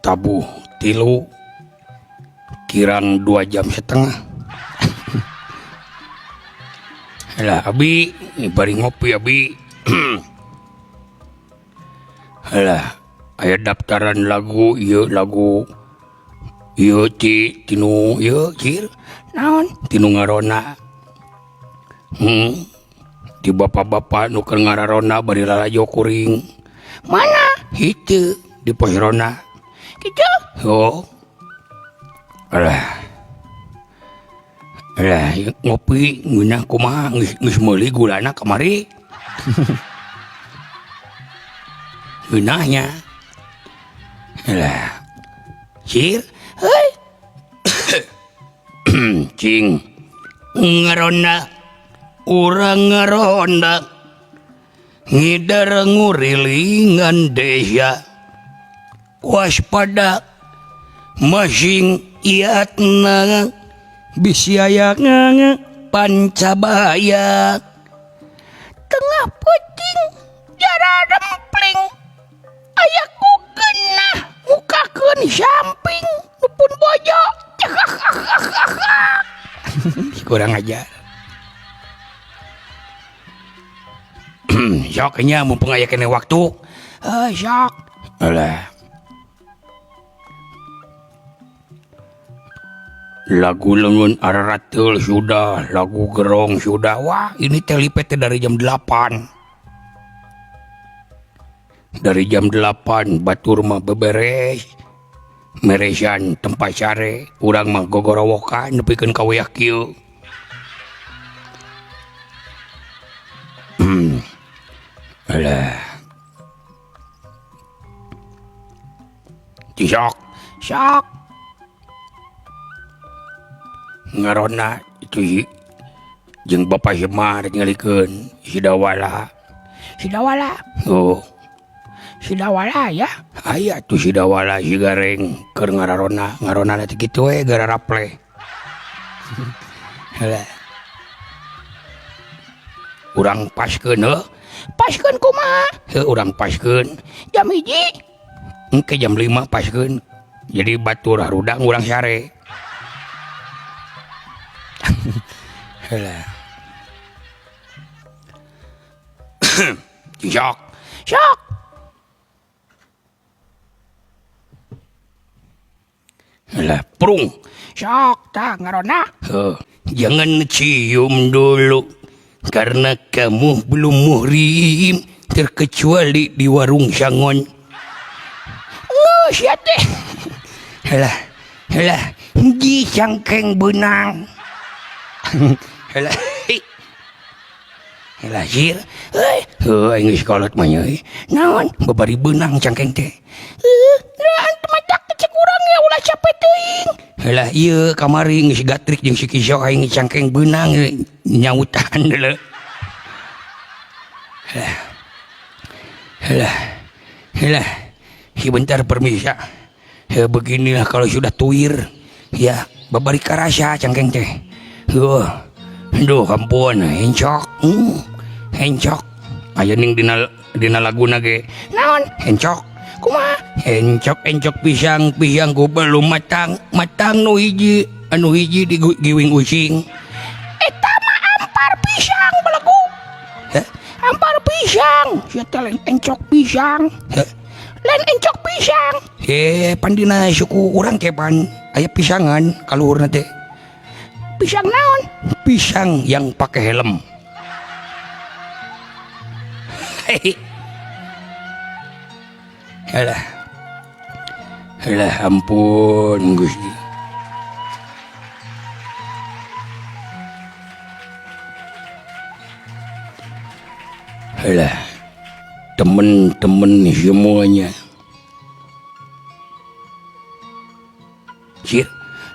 tabuh tilu kirang 2 jam setengah. Lah abi bari ngopi abi. Lah aya daftaran lagu ieu tinu ieu cir Naon? tinu ngarona. Di bapak-bapak nu keur ngararona bari lalajo kuring. Mana? Hitu di pos rona. Gitu? Oh. Alah, ngopi ngeunah kumaha geus meuli gulana kamari. Ngeunahnya. Alah. Cir, Hei, cing. Ngarona urang ngaronda. Ngidar ngurilingan desa. Waspada masing iatna bisiayang pancabaya tengah puting jara rempling ayaku genah mukakeun samping nupun bojo. kurang ajar. Sok nya mumpung aya kene waktu. Sok. Alah. Lagu lengun araratul sudah, lagu gerong sudah. Wah, ini telipet dari jam 8. Dari jam 8 batur mah beberes. Meresan tempat sare, urang mah gogorowokan nepikeun ka wayah kieu. Alah. Cisok. Sok. Ngarona itu jeung Bapak Semar ngalikeun Sidawala. Sidawala. Oh, Sidawala ya. aya tuh Sidawala si gareng keur ngararona teh kitu we gara raple. Halah. Urang paskeun heuh. Paskeun kumaha? Heuh urang paskeun. Jam 1. Engke jam 5 paskeun. Jadi batur harudang urang sare. Halah. Sok. Sok. Halah, prung. Sok tah ngarona. Jangan cium dulu karena kamu belum muhrim terkecuali di warung sangon. Sia teh. Halah, di cangkeng benang. Halah. Halah sir. Aing geus kolot mah nya. Naon? Babari benang cangkeng teh. Naon temacak teh cek urang ya ulah capek teuing. Halah ieu kamari geus gatrik jeung si Kisok aing cangkeng benang nyautan deuleu. Halah. Sebentar permisa. Beginilah kalau sudah tuir. Ya, babari karasa cangkeng teh. Aduh, ampun, encok. Encok. Aya ning dina laguna ge. Naon? Encok. Kumaha? Encok pisang ku belum matang nu hiji anu hiji di giwing using. Eta mah ampar pisang belegu. Hah? Ampar pisang. Sia teh lain encok pisang. Lain encok pisang. Pandina suku urang kepan aya pisangan kaluhurna teh. Pisang naon? Pisang yang pakai helm. Halah ampun Gusti. Halah temen-temen semuanya. Sir,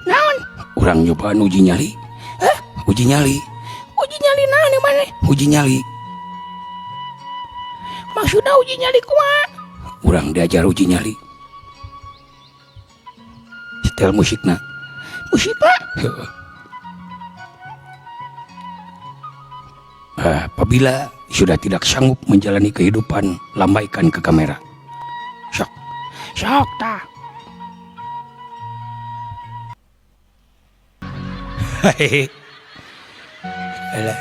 Naon? urang nyobaan uji nyali. Hah? Uji nyali. Uji nyali naon di mana? Uji nyali. Maksudna uji nyali kumaha? Urang diajar uji nyali. Setel musikna. Musikna? Apabila sudah tidak sanggup menjalani kehidupan, lambaikan ke kamera. Sok. Sok ta. Hehehe. Alah.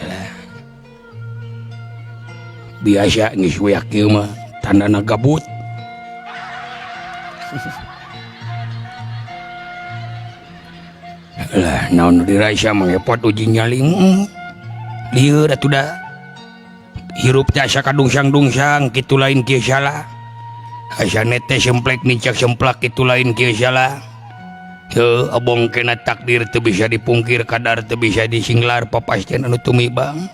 Alah. Biasa geus weak ieu mah tandana gabut. Alah, naon diraisa mangepot uji nyaling. Lieur atuh da. Hirup teh asa kadungsang-dungsang kitu lain kieu salah. Asa teh semplek nincak semplak kitu lain kieu salah. Teu abong kena takdir teu bisa dipungkir, kadar teu bisa disinglar, papastian anu tumibang.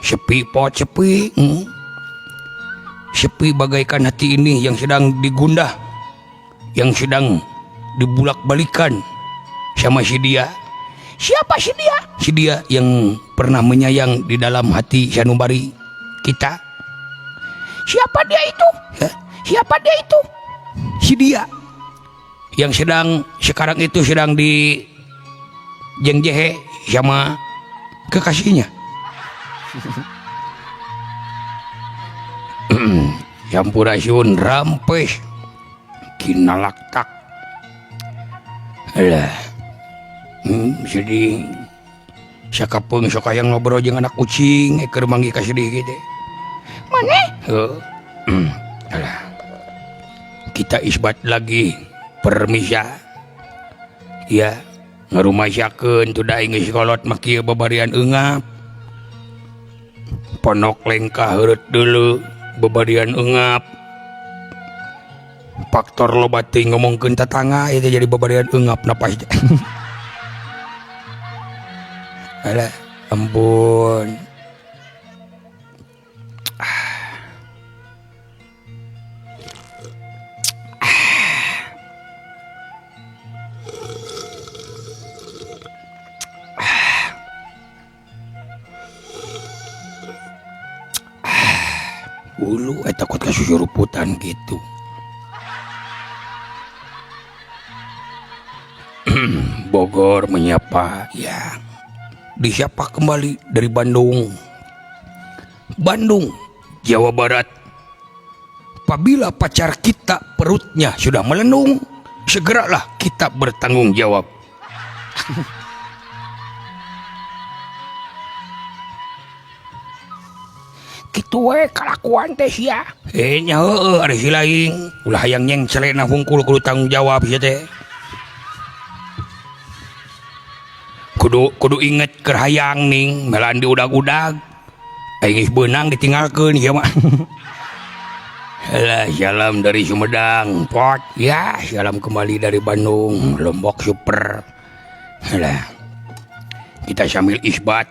Sepi pot sepi. Sepi bagaikan hati ini yang sedang digundah, yang sedang dibulak-balikan sama si dia. Siapa si dia? Si dia yang pernah menyayang di dalam hati sanubari kita. Siapa dia itu? Hah? Siapa dia itu? Si dia yang sedang sekarang itu sedang di jengjehe sama kekasihnya. Sampurasun rampes kinalaktak. Alah. Jadi sakapeung sok hayang ngobrol jeung anak kucing keur manggi ka sedih kitu. Maneh? Alah. Kita isbat lagi permisa. Ya, ngarumasakeun tu da geus kolot mah kieu babarian eungap. Ponok lengkah heureut deuleu babarian eungap. Faktor loba teuing ngomongkeun tatangga itu jadi babarian eungap napas. Alah, ampun. Ulu takut kasusuruputan gitu. Bogor menyapa ya. Disapa kembali dari Bandung. Bandung, Jawa Barat. Apabila pacar kita perutnya sudah melenung, segeralah kita bertanggung jawab. Kitu we kalakuan teh sia. Nya heueuh ari si laing, ulah hayang nyengcelena hungkul kudu tanggung jawab sia teh. Kudu inget keur hayang ning melan diudag-udag. Aing geus beunang ditinggalkeun ieu mah. Alah, salam dari Sumedang, pot. Ya, salam kembali dari Bandung, Lombok Super. Alah. Kita sambil isbat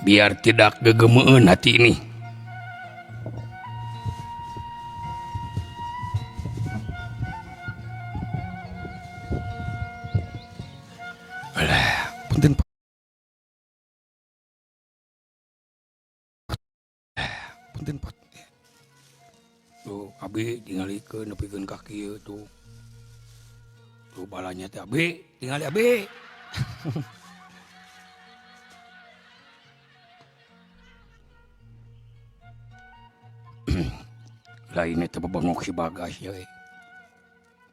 biar tidak gegemeun hati ini. Alah, punten Pak. Punten Pak. Tuh, abi tingalikeun nepikeun ka kieu tuh. Tuh balanya teh abi, tingali abi. Lain eta babangok si Bagas ya.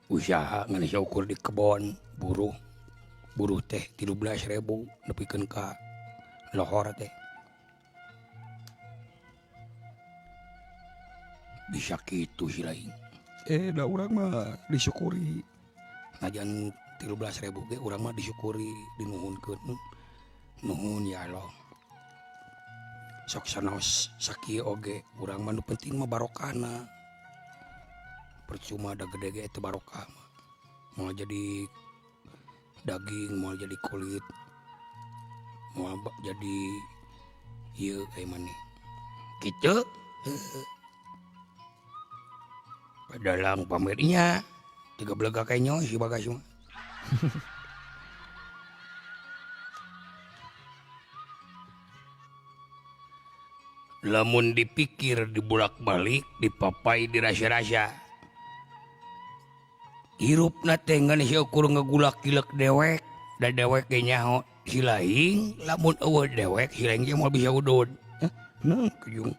Usaha ngan ukur di kebon buruh teh 13.000 nepikeun ka lohor teh. Bisa kitu si lain. Da urang mah disyukuri. Najan 13.000 ge urang mah disyukuri, dinuhunkeun. Nuhun ya Allah. Sok sanaos sakieu oge urang mah nu penting mah barokahna. Percuma da gede ge teu barokah mah. Mau jadi daging, mau jadi kulit, mau jadi ieu kayak mana kitu. Dalam pamernya 3 belega kayak nyos si Bagas mah. Lamun dipikir dibulak-balik, dipapai dirasa-rasa. Hirupna teh ngan si ukur ngagulak-gilek dewek, da dewek ge nyaho si laing, lamun eueuh dewek si laing ge moal bisa udud. Nah, kejung.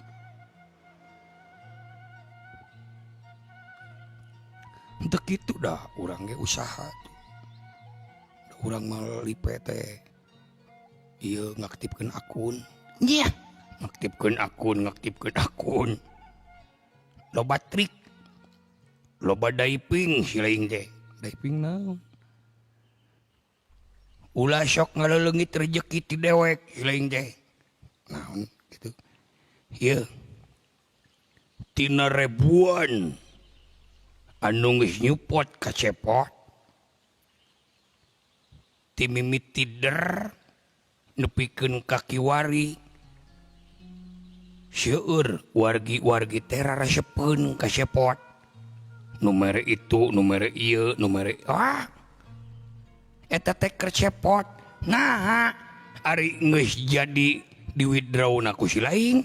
Untuk itu dah orang ge usaha tuh. Orang melalui PT iya ngaktifkan akun. Iya. Ngaktifkan akun. Loba trik. Loba diving silaing teh. Diving naon? Ulah sok ngaleleungit rezeki ti dewek silaing teh. Naon gitu. Ieu. Tina ribuan anu geus nyupot ka cepot ti mimiti der nepikeun ka kiwari seueur wargi-wargi teh rarasepeun ka cepot nu mere itu nu mere ieu nu mere eta teh keur cepot nah ari geus jadi di withdraw na ku si laing.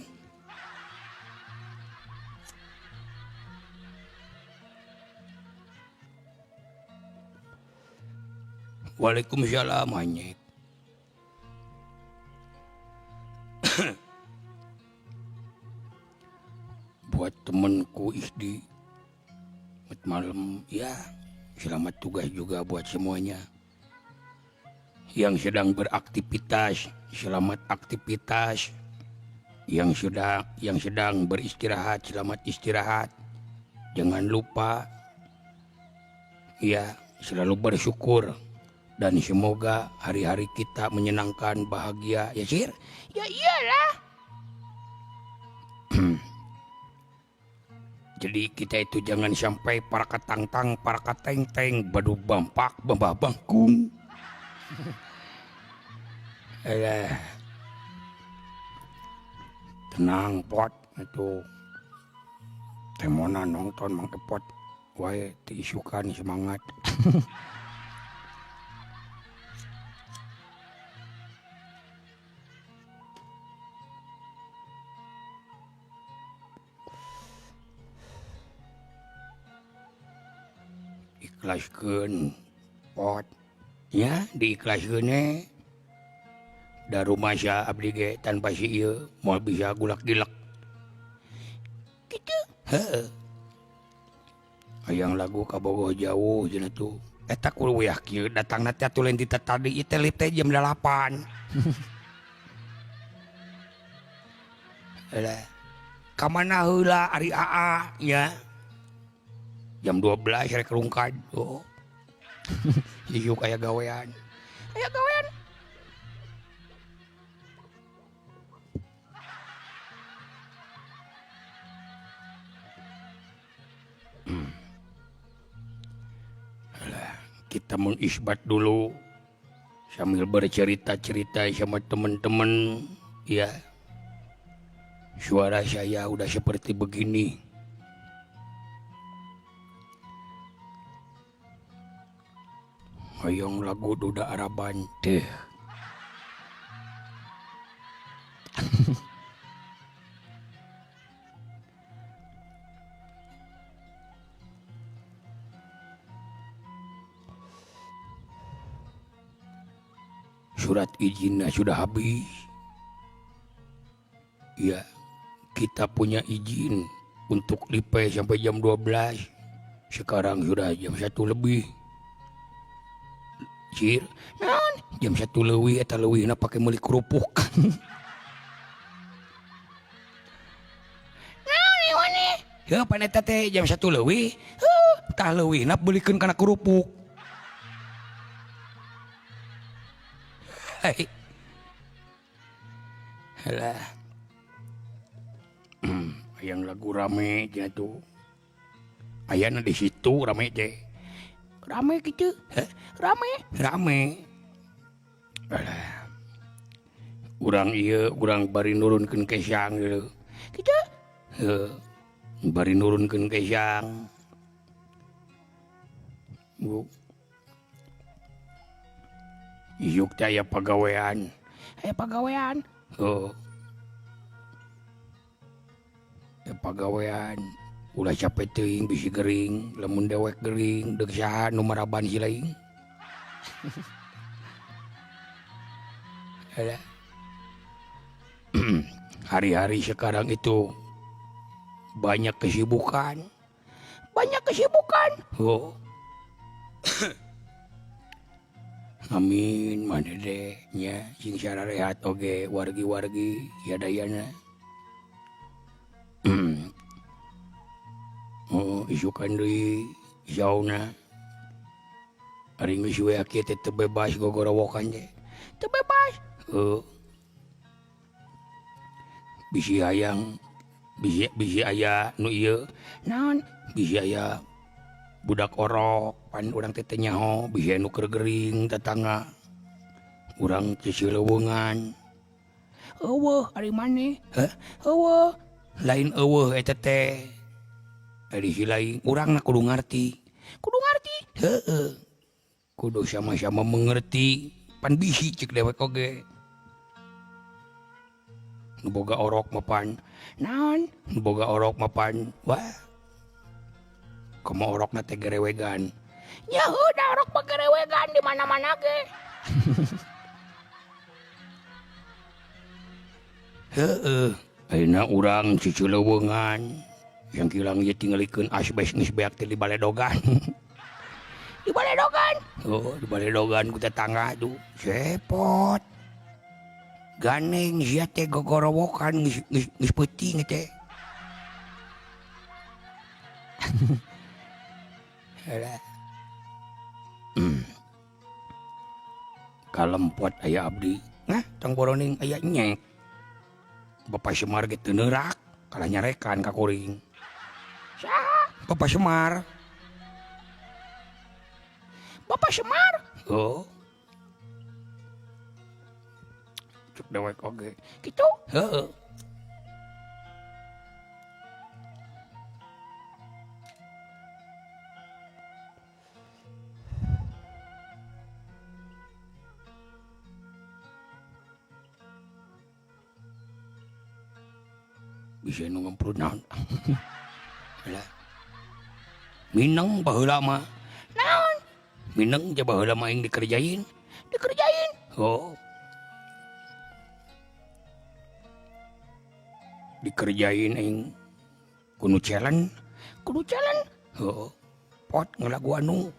Waalaikumsalam anyek. Buat temenku Isdi malam ya selamat tugas juga buat semuanya yang sedang beraktivitas, selamat aktivitas, yang sedang beristirahat, selamat istirahat. Jangan lupa ya selalu bersyukur. Dan semoga hari-hari kita menyenangkan, bahagia, ya Sir? Ya iyalah. Jadi kita itu jangan sampai para katangtang, para kateng-teng, badu bampak, bambang-bangkung. Tenang pot, itu temona nonton mangkepot, wae diisukan semangat. Ikhlaskeun pot ya diikhlaskeun da rumah sia abdi ge tanpa si ieu moal bisa gulak-gilak Gitu. heueuh hayang lagu kabogoh jauh cenah tuh eta kudu wayah kieu datangna teh atuh lain ti tadi teh lip teh jam 8 Alah kamana heula ari AA nya jam 12 rek rungkad oh yuk aya gawean Ayo gawean. Alah, kita mengisbat dulu sambil bercerita-cerita sama teman-teman ya suara saya udah seperti begini. Hayang lagu duda Araban teh. Surat izinnya sudah habis. Ya, kita punya izin untuk lipe sampai jam 12. Sekarang sudah jam 1 lebih. Cir, Naon? jam 1 leuwih eta leuwihna pake meuli kerupuk. Naon ieu nih? Ya paneta teh jam 1 leuwih. Tah leuwihna beulikeun kana kerupuk. Hai. Halah. Yang lagu rame jatuh. Ayana di situ rame teh. Rame gitu. Rame. Rame. Alah. Urang bari nurunkeun kesang gitu. Gitu. Bari nurunkeun kesang. Bu. Iuk teh aya pagawean. Ayo pagawean. Ya pagawean. Ulah capek teuing bisi gering, lamun dewek gering, deuk saha nu maraban si laing. Alah. hari-hari sekarang itu banyak kesibukan. Banyak kesibukan. Oh. Amin mana deh nya sing sararehat oge wargi-wargi ya dayana. Oh isukan deui jauna. Ari geus we kieu teh teu bebas gogorowokan teh. Teu bebas. Bisi hayang bisi aya nu ieu Naon? bisi aya budak orok pan urang teh nyaho bisi anu keur gering tetangga urang cisileuweungan. Eueuh ari maneh. Heh Eueuh. lain eueuh eta teh ari si lain urangna kudu ngarti. Kudu ngarti. Heeh kudu sama-sama mengerti pan bisi cek dewek oge nu boga orok mapan Naon? nu boga orok mapan wah komo orokna teh gerewegan. Ya heuda orok pagerewegan di mana-mana ge. Heeh ayeuna urang ciceleuweungan yang kilang ieu tingalikeun asbes geus beak teh di baledogan. Di baledogan. Oh di baledogan ku tetangga tuh cepot ganeng sia teh gogorowokan geus peuting teh. Alah. Kalempot aya abdi. Nah, tong boroning aya nyek. Bapak Semar ge teu neurak, kalah nyarekan ka kuring. Saha? Bapak Semar. Bapak Semar. Oh. Cuk dewek oge. Gitu. Heeh. Bisa nu ngemprut naon. Alah. Mineng baheula mah. Naon? Mineng ja baheula mah aing dikerjain. Dikerjain. Oh. Dikerjain aing kudu challenge. Kudu jalan. Oh. Pot ngelagu anu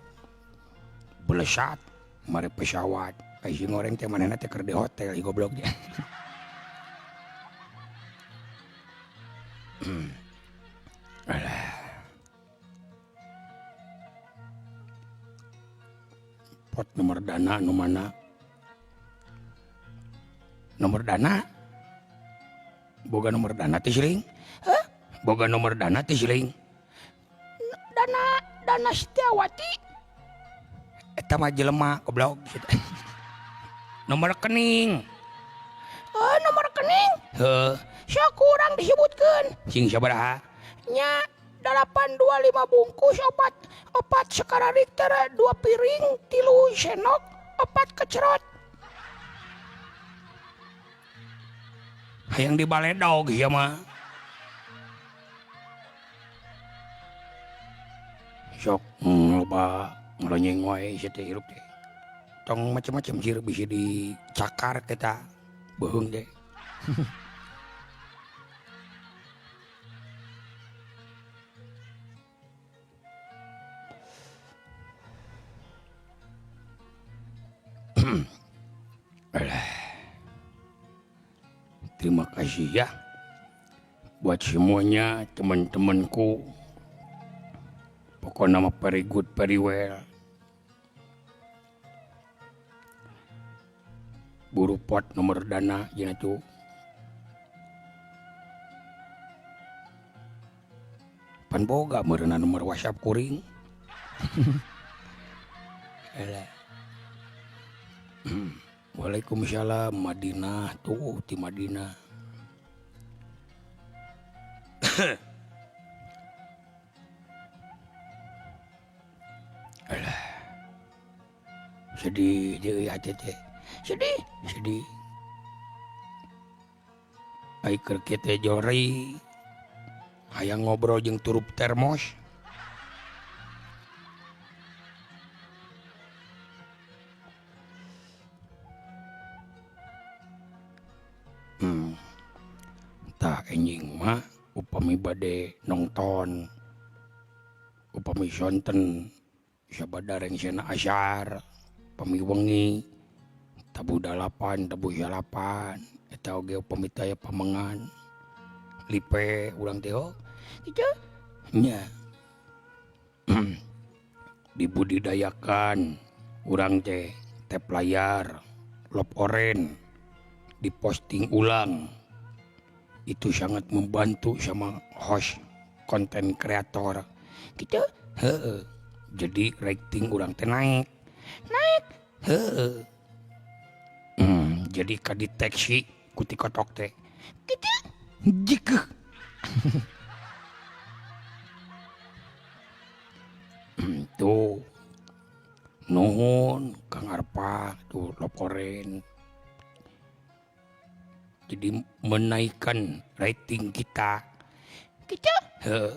belesat mare pesawat. Ai si ngoreng teh manehna teh keur di hotel ieu goblok teh. Alah. Pot nomor dana nu mana? Nomor dana? Boga nomor dana teh siling? Hah? Boga nomor dana teh siling? Dana Setiawati. Eta mah jelema goblok. Nomor rekening. Oh, nomor rekening. Heuh, Sia kurang disebutkeun. sing sabaraha? Nya 825 bungkus opat skala Richter 2 piring 3 sendok 4 kecerot. Hayang dibaledog ieu mah. Sok loba ngelonyeng wae ieu teh hirup teh. Tong macam-macam sih bisa dicakar kita beheung deh. Alah. Terima kasih ya buat semuanya teman-temanku. Pokoknya mah very good, very well. Buru pot nomor dana jeung atuh. Pan boga meureunna nomor WhatsApp kuring. Alah. Waalaikumsalam Madinah tuh ti Madinah. Alah. Sedih deui hati teh. Sedih. Ai keur kieu teh jori. Hayang ngobrol jeung turup termos. tah enjing mah upami bade nonton upami sonten sabadareng sena asyar upami wengi tabu 8 tabu 8 eta oge upami taya pamengan lipe urang teh Gitu. nya dibudidayakan urang teh tep layar lop oren diposting ulang itu sangat membantu sama host konten kreator Gitu. heeh jadi rating urang teh naik heeh jadi kadeteksi ku TikTok teh Gitu. jika tuh nuhun Kang Arpa tuh loporen jadi menaikkan rating kita Gitu. Heh.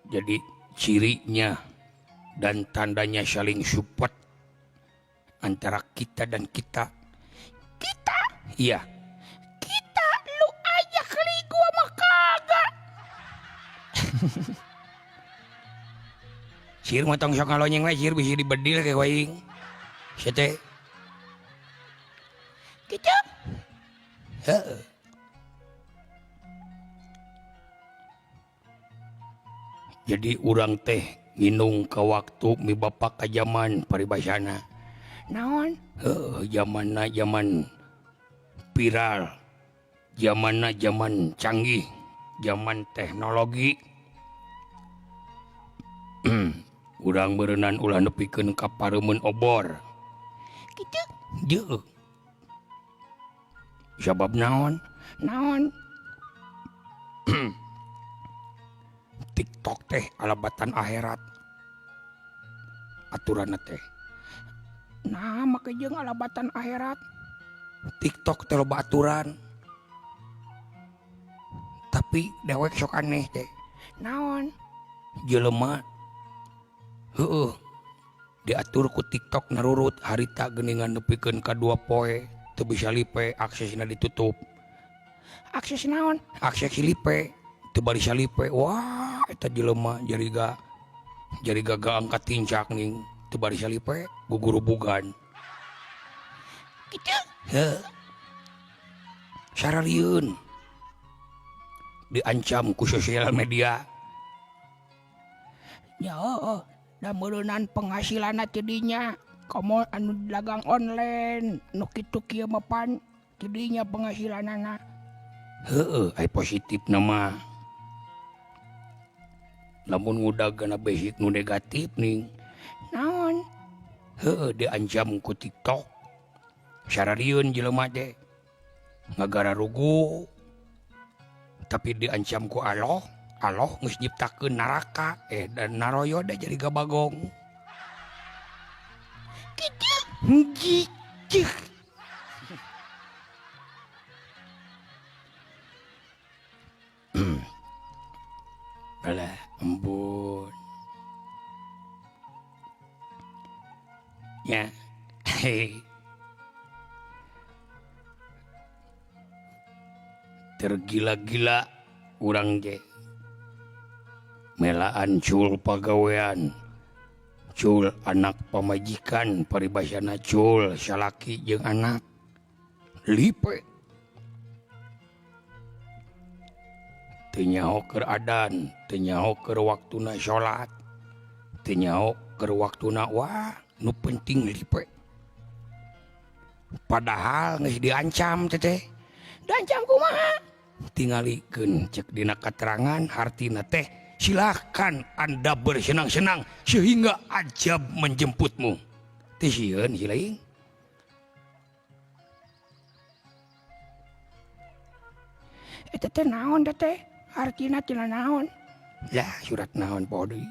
Jadi cirinya dan tandanya saling support antara kita dan kita iya Kita lu aja kali gua mah kagak. sir motong sok ngalonyeng we sir bisa dibedil ke waing sete Gitu. heeh jadi urang teh nginung ke waktu mi bapak ka zaman paribasana Naon? zamanna zaman viral zamanna zaman canggih zaman teknologi urang berenang ulah nepikeun ka pareumeun obor Gitu. jeuh sabab naon Naon? TikTok teh alabatan akhirat aturanna teh Nah, make jeung alabatan akhirat. TikTok teh loba aturan tapi dewek sok aneh teh Naon? jelema heueuh diatur ku TikTok narurut harita geuningan nepikeun ka 2 poe teu bisa lipe aksesna ditutup Akses naon? akses lipe teu bari salipe wah eta jelema jariga angkat tincak ning teu bari salipe gugurubugan Gitu. heuh saralieun diancam ku sosial media Ya, da meureunnan penghasilanna ti dinya. Komo anu dagang online, nu kitu kieu mah pan ti dinya penghasilanana. heueuh aya positif nama lamun ngudagana basic nu negatif ning Naon? heueuh diancam ku TikTok sararieun jelema teh ngagara rugu tapi diancam ku Allah geus nyiptakeun neraka dan naroyo da jadi gabagong Gitu. jijik alah embun ya tergila-gila urang ge melaan cul pagawean cul anak pamajikan paribasana cul salaki jeung anak lipe teu nyaho keur adan teu nyaho keur waktuna salat teu nyaho keur waktuna wah nu penting lipe padahal geus diancam teh Dancam kumaha? tingalikeun cek dina keterangan hartina teh silahkan Anda bersenang-senang sehingga ajab menjemputmu teh sieun hilaing Eta teh naon da teh? Artina tina naon? lah surat naon podi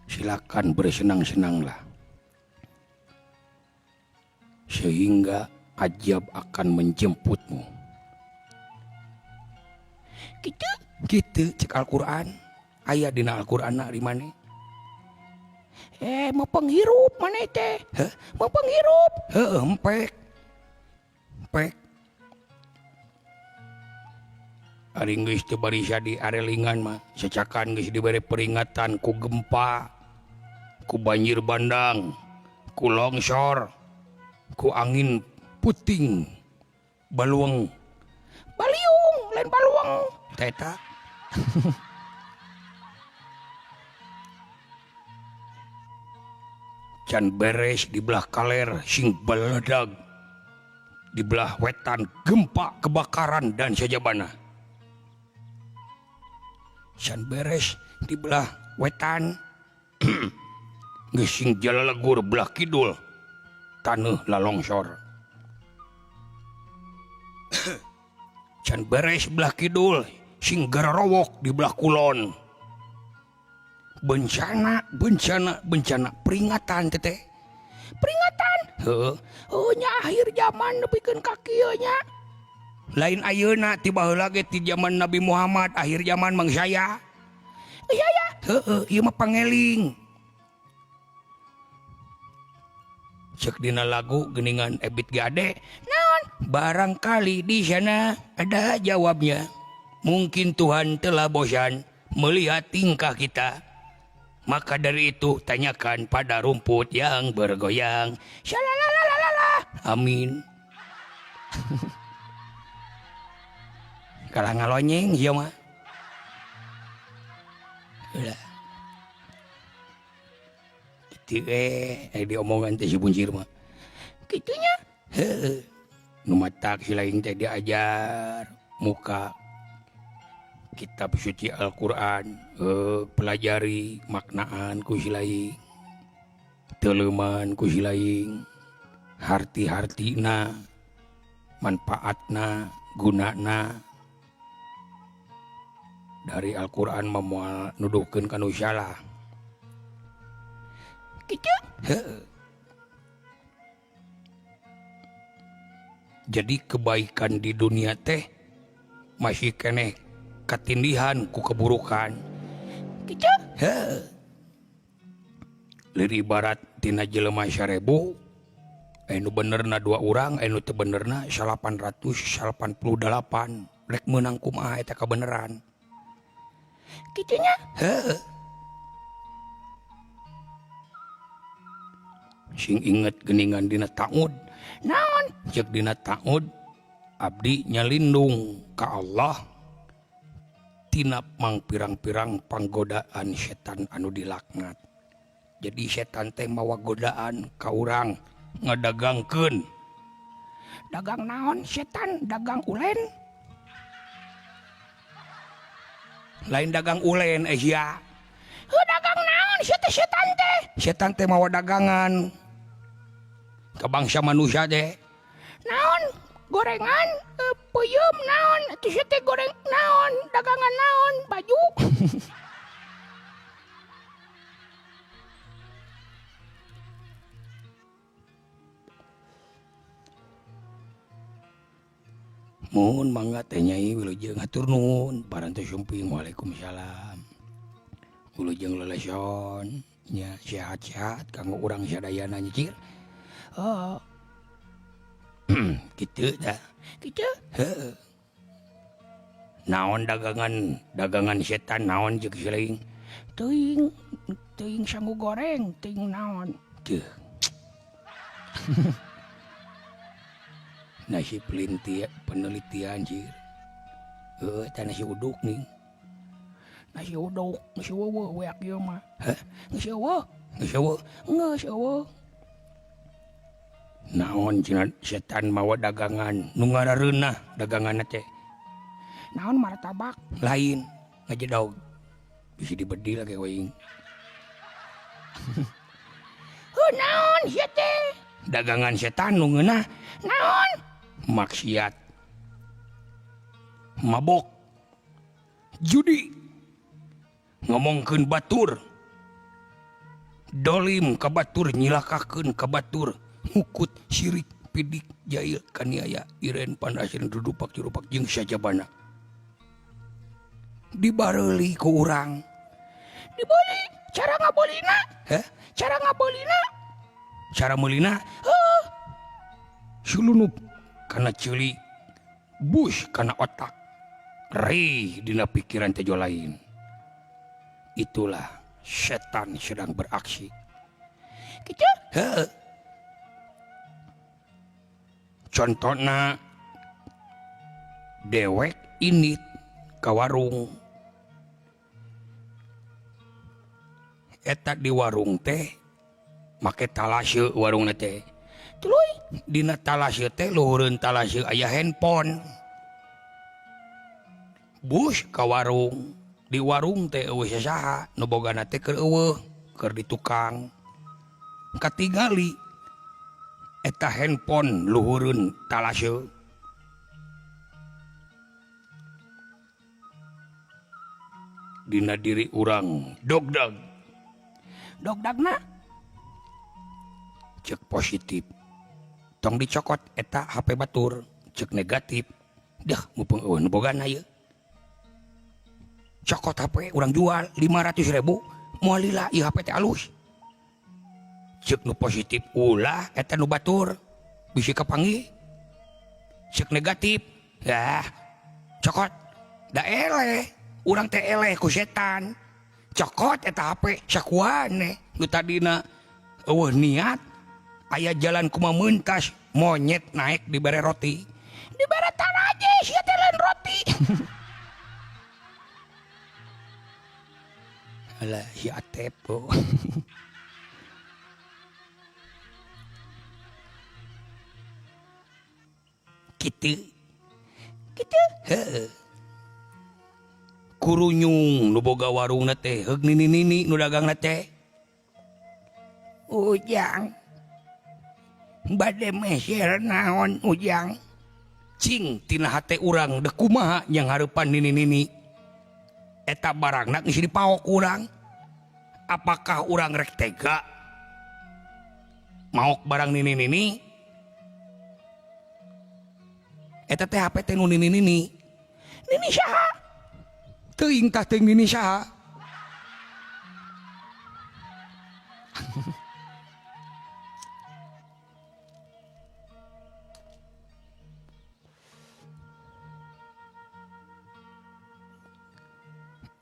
silakan bersenang-senanglah sehingga ajab akan menjemputmu Gitu. gitu cek Al-Quran aya dina Al-Quran di mana Mau penghirup mana teh? Hah? Mau penghirup. empek capek ari geus teu barisa di arelingan mah cacakan geus dibere peringatan ku gempa, ku banjir bandang, ku longsor, ku angin puting baluang Baliung lain baluang. teta can beres di belah kaler sing baledag di belah wetan gempa kebakaran dan sajabana can beres di belah wetan geus sing jalalegur belah kidul taneuh lalongsor can beres belah kidul sing gararowok di belah kulon bencana peringatan teteh Peringatan. heuh Nya akhir zaman nepikeun ka kieu nya. lain ayeuna ti baheula ge ti zaman Nabi Muhammad akhir zaman mang saya Iya ya. heueuh ieu mah pangeling cek dina lagu geuningan Ebit Gade Naon? barangkali di sana ada jawabnya mungkin Tuhan telah bosan melihat tingkah kita. Maka dari itu tanyakan pada rumput yang bergoyang. Syalalalala. Amin. Kalah ngalonyeng ya mah. Udah. Itu diomongan teh si buncir mah. Kitunya. Heeh. Numatak si laing teh diajar muka kitab suci Al-Quran, pelajari maknaan ku silaing, teleman ku silaing, harti-hartina, manfaatna, gunana dari Al-Quran memual nuduhkeun kanu salah. Kitu. Jadi kebaikan di dunia teh masih keneh katindihan ku keburukan. Kitu. Liri ibarat tina jelema 1000 anu benerna 2 urang anu teu benerna 888 rek meunang kumaha eta kabeneran. Kitunya. Sing inget geuningan dina taud Naon? cek dina taud abdi nyalindung ka Allah tina mang pirang-pirang panggodaan setan anu dilaknat. Jadi setan teh mawa godaan ka urang ngadagangkeun. Dagang naon setan? Dagang ulen? Lain dagang ulen sia. Dagang naon setan teh? Setan teh mawa dagangan ka bangsa manusia teh. Naon? Gorengan? Peuyeum naon? Atuh teh goreng naon? Dagangan naon? Baju? Mun mangga teh Nyai wilujeng hatur nuhun parantos sumping. Waalaikumsalam. Wilujeng leleson nya sehat-sehat kanggo urang sadayana nyicir. Oh, Kitu dah. kitu. Heuh. Naon dagangan setan naon jeung sileing? Teuing sanggu goreng, teuing naon? Teuh. Nasi penelitian sih. Eta nasi uduk nih. Nasi uduk, nasi weuweuh we ieu mah. Hah? Nasi weuweuh. Geus eueuh. Geus weuweuh. Naon cenah setan mawa dagangan nu ngarareunah daganganna teh Naon martabak? lain ngajedaog bisa dibedi lagi waing. Naon sia teh? Dagangan setan nu ngeunah Naon? maksiat, mabok, judi, ngomongkeun batur, dolim ka batur, nyilakakeun ka batur, ngukut, syirik, pidik, jail, kaniaya, iren, pandasan, dudupak, jurupak, jeung sajabana. Dibareuli ku urang. Dibeli. Cara ngabolina? Heh? Cara ngabolina? Cara meulina? Sulunup karena cili bus karena otak ri dina pikiran tejo lain. Itulah setan sedang beraksi Gitu. Heuh. Contohna dewek ini ke warung eta di warung teh make talase warung teh Tuluy. dina talase teh luhureun talase aya handphone bus ka warung di warung teh eueuh saha nu bogana teh keur eueuh keur di tukang katingali eta handphone luhureun talase dina diri urang dogdag Dogdagna. cek positif tong dicokot eta HP batur cek negatif dah mumpung eueuh nu bogana ieu cokot HP urang jual 500.000 moal lila ieu HP teh alus cek nu positif ulah eta nu batur bisi kapanggih cek negatif yah cokot da eleh urang teh eleh ku setan cokot eta HP sakuane nu tadina eueuh niat aya jalan kumaha meuntas monyet naik di bare roti Di baratan aja sia teh lain roti. alah si Atepo kitu Gitu. heuh kurunyung nu boga warungna teh heug nini-nini nu dagangna teh Ujang. Bade meser naon Ujang? cing tina hate urang da kumaha yang hareupan nini-nini eta barangna geus dipaok urang apakah urang rek tega maok barang nini-nini eta teh HP teh nu nini-nini Nini saha? teuing tah teuing nini saha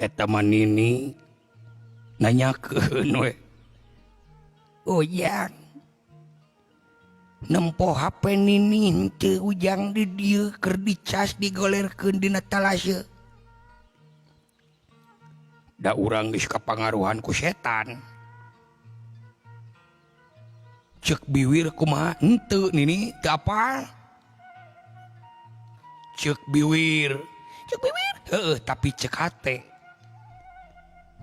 eta mah nini nanyakeun we Ujang. Nempo HP nini henteu Ujang di dieu keur dicas digolerkeun dina talase. da urang geus kapangaruhan ku setan cek biwir kumaha henteu nini teu apal cek biwir Cek bibir. heueuh tapi cek hate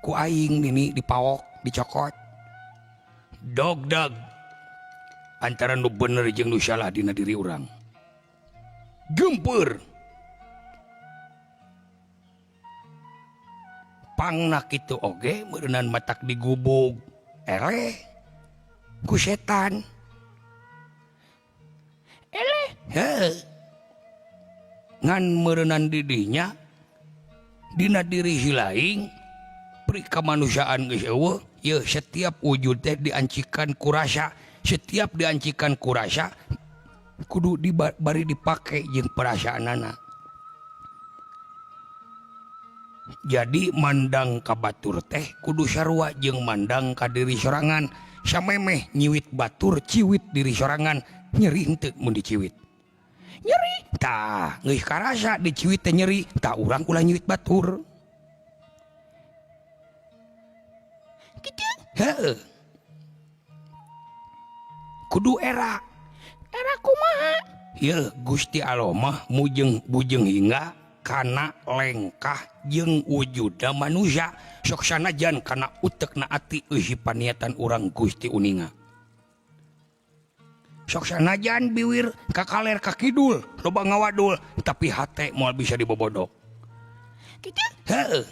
ku aing nini dipawok dicokot dogdag antara nu bener jeung nu salah dina diri urang gempeur pangna kitu oge meureunana matak digubug eleh ku setan Eleh. heuh ngan meureunana di dinya dina diri hilaing pri kamanusiaan geus eueuh ye setiap wujud teh diancikan ku rasa setiap diancikan ku rasa kudu bari dipake jeung perasaanana jadi mandang ka batur teh kudu sarua jeung mandang ka diri sorangan samemeh nyiwit batur ciwit diri sorangan nyeri henteu mun diciwit Nyeri. tah geus karasa diciwit teh nyeri tah urang ulah nyiwit batur Gitu. heuh kudu era Era kumaha? ye Gusti Allah mah mujeng bujeng hingga kana lengkah jeung wujudna manusia sok sanajan kana utekna ati eusi paniatan urang Gusti uninga sok sanajan biwir kakaler ka kidul loba ngawadul tapi hate moal bisa dibobodok Gitu. heuh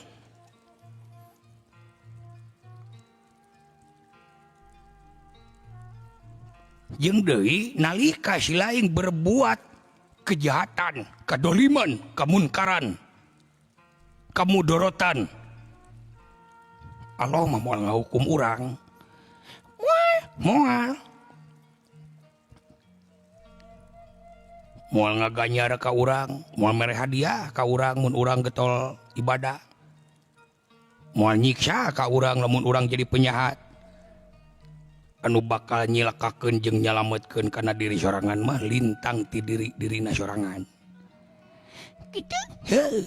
jeung deui nalika si lain berbuat kejahatan, kadoliman, kemunkaran, kamudorotan, Allah mah moal ngahukum urang moal moal ngaganyar ka urang, moal mere hadiah ka urang mun urang getol ibadah, moal nyiksa ka urang lamun urang jadi penyahat, anu bakal nyilakakeun jeung nyalametkeun kana diri sorangan mah lintang ti dirina sorangan. Kitu. Heuh.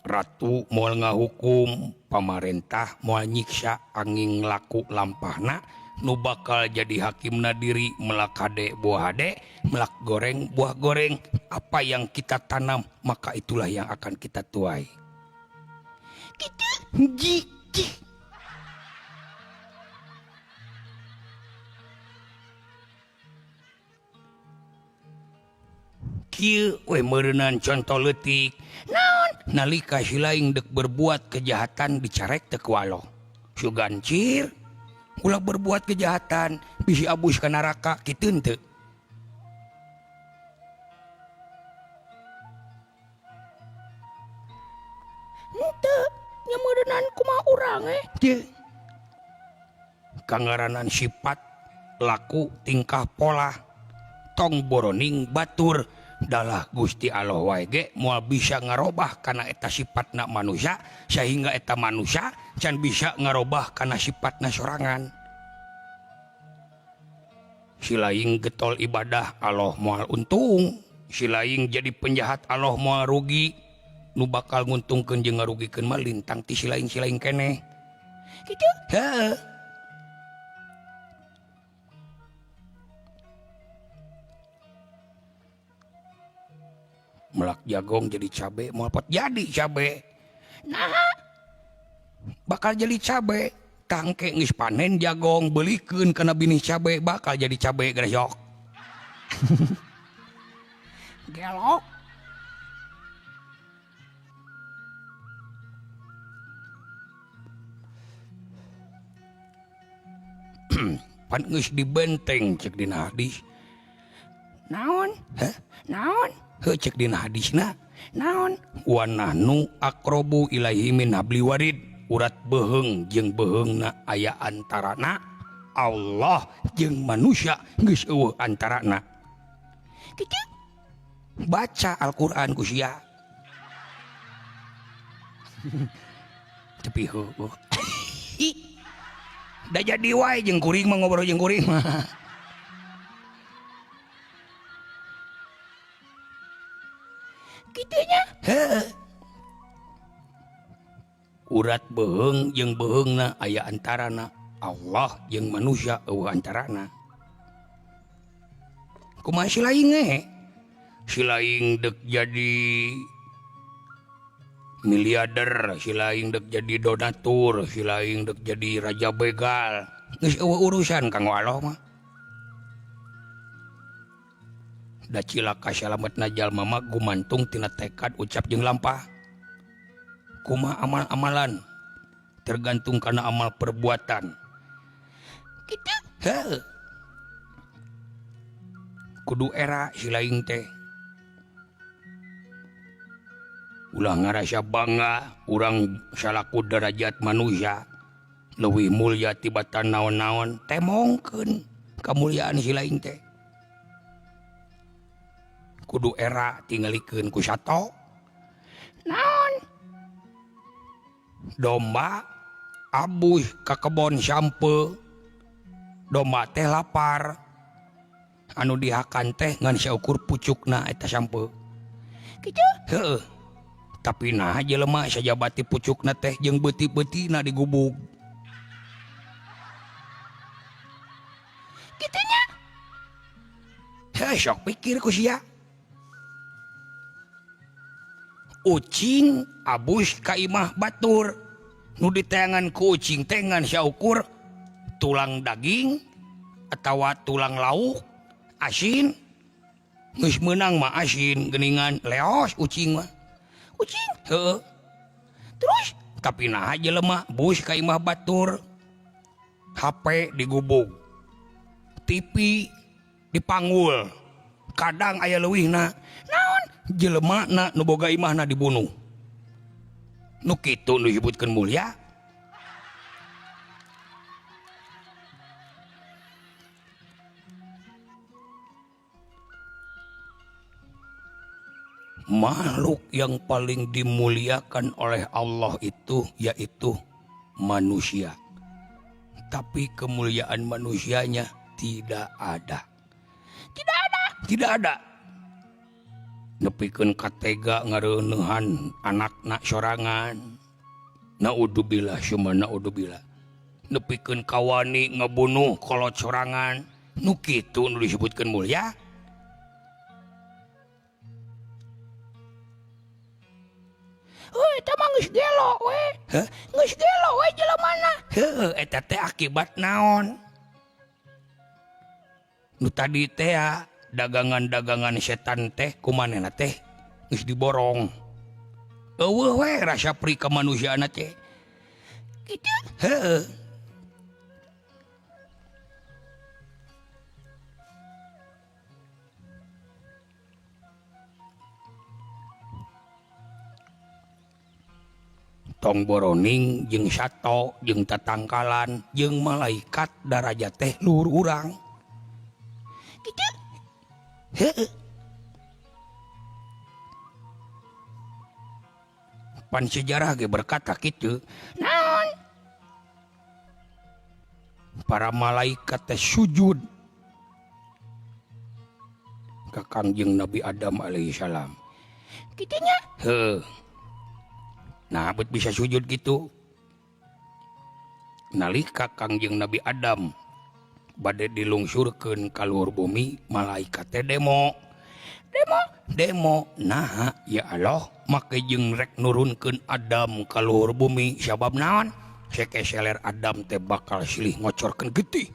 Ratu moal ngahukum, pamarentah moal nyiksa angin laku lampahna, nu bakal jadi hakimna diri melak hade buah hade, melak goreng buah goreng. Apa yang kita tanam maka itulah yang akan kita tuai. Kitu. Ji. Kieu we meureunnan contoh leutik. Naon? Nalika si laing dek berbuat kejahatan dicarek teu kualoh. Sugancir ulah berbuat kejahatan bisi abus ka neraka kitu teu. Henteu, nya meureunnan kumaha urang Teu. Kangaranan sifat, laku, tingkah pola, tong boroning batur dalah Gusti Allah wae ge moal bisa ngarobah kana eta sifatna manusia sehingga eta manusia can bisa ngarobah kana sifatna sorangan. Si laing getol ibadah Allah moal untung, si laing jadi penjahat Allah moal rugi, nu bakal nguntungkeun jeung ngarugikeun mah lintang ti si laing keneh. Kitu. Heuh. Melak jagong jadi cabe, moal pot jadi cabe. Nah, Bakal jadi cabe. Tangke geus panen jagong, beulikeun kana binih cabe, bakal jadi cabe gresok. gelok. Pan geus dibenteng cek dina hadis. Naon? Hah? Naon? Heuh cek dina hadisna. Naon? Wa nahnu aqrabu ilaihi min habli warid. Urat beheung jeung beheungna aya antarana Allah jeung manusia geus eueuh antarana. Kitu. Baca Al-Qur'an ku sia. Tapi heuh. Da jadi wae jeung kuring mah ngobrol jeung kuring mah. Kitunya. Heuh. Urat beheung jeung beheungna aya antarana Allah jeung manusia eueuh antarana. Kumaha si laing ge? Si laing dek jadi miliarder, si laing dek jadi donatur, si laing dek jadi raja begal. Geus eueuh urusan kanggo Allah mah. Da cilaka salametna jalma mah gumantung tina tekad ucap jeung lampah. Kumaha amal-amalan tergantung karena amal perbuatan. Kitu. Heuh. Kudu era si laing teh. Ulah ngarasa bangga urang salaku derajat manusia leuwih mulia tibatan naon-naon, temongkeun kamuliaan si laing teh. Kudu era tingalikeun ku sato. Naon? Domba abuh ka kebon sampe, domba teh lapar, anu dihakan teh ngan saukur pucukna eta sampe. Kitu. Heuh. Tapi nah jelema sajabati pucukna teh jeung beuti-beutina digubug. Kitunya. Heh, sok pikir ku sia. Ucing abus ka imah batur, nu diteangan ku ucing teh ngan saukur tulang daging atawa tulang lauk asin. Geus meunang mah asin geuningan leos ucing mah. Ucing. Heuh. Terus. Tapi nah jelema bus ka imah batur, HP digubug, TV dipanggul, kadang aya leuwihna. Naon? Jelema na nu boga imahna dibunuh. Nu kitu nu disebutkeun mulia. makhluk yang paling dimuliakan oleh Allah itu yaitu manusia. Tapi kemuliaan manusianya tidak ada. Tidak ada. Nepikeun katega ngareuneuhan anakna sorangan. Naudzubillah summa naudzubillah. Nepikeun kawani ngabunuh kolot sorangan. Nu kitu nu disebutkeun mulia. Eta mah geus gelo we. Heh, Geus gelo we jelemana. heuh eta teh akibat naon? Nu tadi teh dagangan-dagangan setan teh kumanehna teh geus diborong. Eueuh we rasa pri kamanusiaana teh. Kitu. Heuh. Tong boroning jeung sato jeung tatangkalan jeung malaikat darajat teh luhur urang. Kitu. Heuh. Pan sejarah ge berkata kitu, Naon? para malaikat teh sujud ka Kangjeng Nabi Adam alaihi salam. Kitunya. Heuh. Nah, bet bisa sujud gitu. Nalika Kangjeng Nabi Adam bade dilungsurkeun ka luhur bumi, malaikat teh demo. Nah, ya Allah, make jeung rek nurunkeun Adam ka luhur bumi sabab naon? Sekeseler Adam teh bakal silih ngocorkeun getih.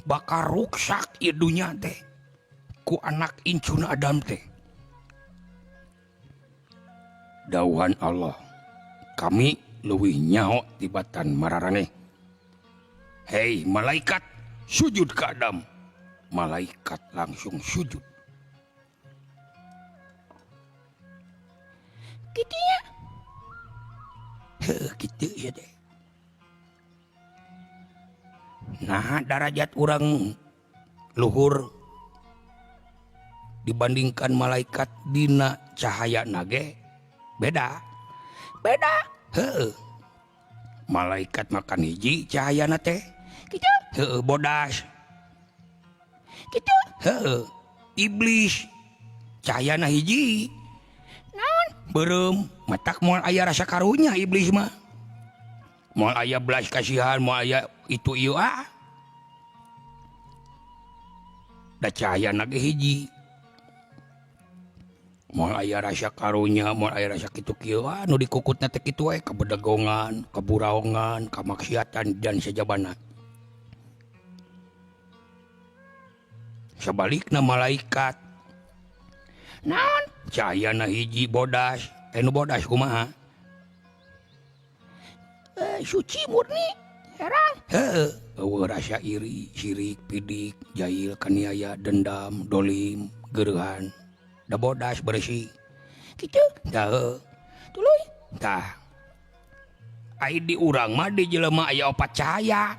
Bakal ruksak ieu dunya teh ku anak incuna Adam teh. Dauhan Allah, kami leuwih nyaho tibatan mararaneh. Hei malaikat, sujud ke Adam. Malaikat langsung sujud. Kitunya. Heuh kitu ya teh. Nah, darajat urang luhur dibandingkan malaikat dina cahaya nage beda. Heuh. Malaikat makan hiji cahayana teh. Kitu. Heuh bodas. Kitu. Heuh. Iblis cahayana hiji. Naon? Beureum matak moal aya rasa karunya iblis mah. Moal aya belas kasihan, moal aya itu ieu Da cahayana ge hiji. Moal aya rasa karunya, moal aya rasa kitu kieu nu dikukutna teh kitu we kabedagongan, kaburaongan, kamaksiatan dan sajabana. Sabalikna malaikat Naon? cahayana hiji bodas. Nu bodas kumaha? Suci murni. Herang. Heuh, eueuh rasa iri, sirik, pidik, jahil, kaniaya, dendam, dolim, geurehan. Da bodas bersih. Kitu. Tah heuh. Tuluy. Tah. Ai di urang mah di jelema aya opat cahaya.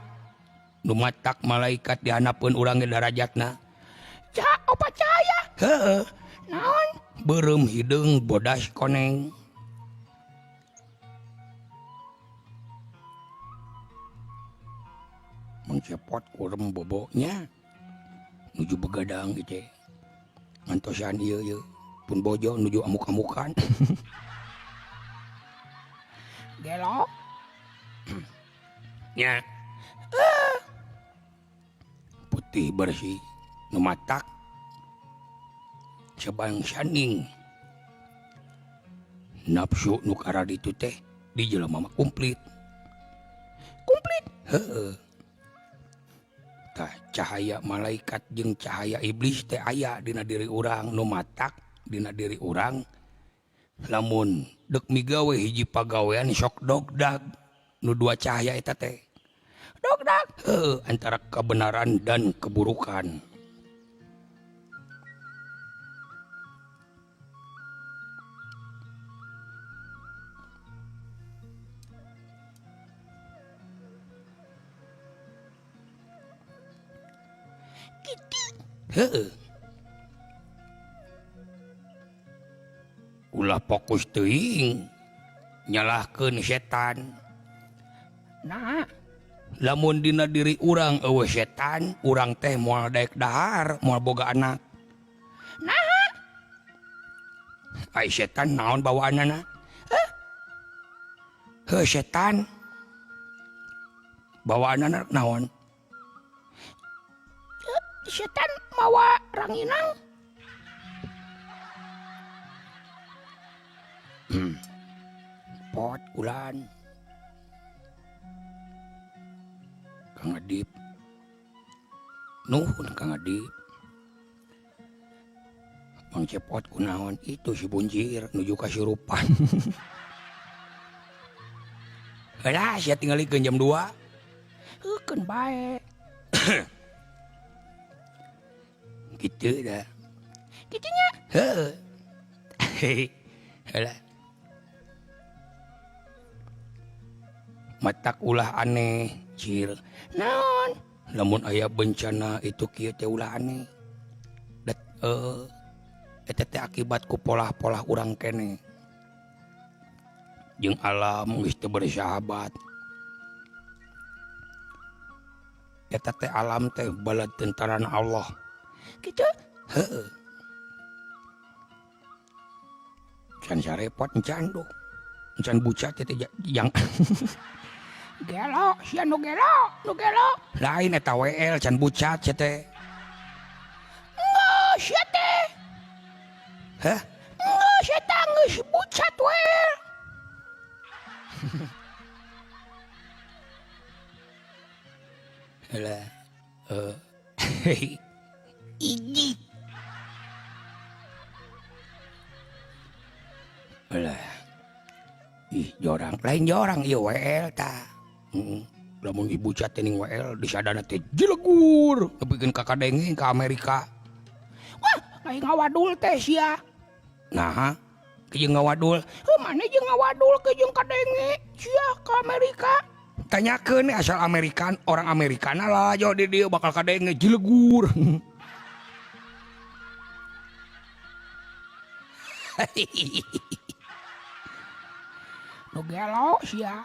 Nu matak malaikat dihanapeun urang ge darajatna. Opat cahaya. Heuh, Naon? beureum hideung bodas koneng. Mencepot kurem bobonya nuju begadang gitu. Ngantosan ieu pun bojo nuju amuk-amukan. Gelo. Nya. Putih bersih nu matak sabang saning. Nafsu nu kara ditu teh di jelema mah komplit. Heueuh. Tah cahaya malaikat jeung cahaya iblis teh aya dina diri urang nu matak dina diri urang. Lamun deuk migawe hiji pagawean sok dogdag nu dua cahaya eta teh. Dogdag. Heueuh, antara kebenaran dan keburukan. Kitu. Heueuh. ulah fokus teuing nyalahkeun setan. Nah, Lamun dina diri urang eueuh setan, urang teh moal daek dahar, moal boga anak. nah, Ai setan naon bawaanana? Heuh setan. Bawaanana naon? setan mawa ranginang. Pot ulan. Kang Adip. Nuhun Kang Adip. Mang Cepot kunaon itu si Bunjir nuju kasurupan. Alah, sia tingalikeun jam 2. Heukeun bae. Gitu dah. Gitunya. Heuh. Alah. Matak ulah aneh, Cir. Naon? Lamun aya bencana itu kieu teh ulah aneh. Dat eta teh akibat ku polah-polah urang keneh. Jeung alam geus teu bersahabat. Eta teh alam teh balad tentaran Allah. Gitu. Heueuh. Can sarepot encan doh. Encan bucat teh yang Gelo, sia nu gelo, nu gelo. lain eta WL can bucat sia teh. Sia teh. Hah? Sia teh geus bucat we. Alah. Iji. Alah. Ih, jorang. Lain jorang ieu WL ta. Lamun ibu cat teh ning WL disadana teh jilegur. Nepikeun ka kadenge ka Amerika. Wah, lain ngawadul teh sia. Nah, jeung ngawadul. Mana jeung ngawadul ke jeung kadenge sia ke Amerika. Tanyakeun asal Amerikan, orang Amerikana lah jo di dieu bakal kadenge jilegur. Nu gelo sia.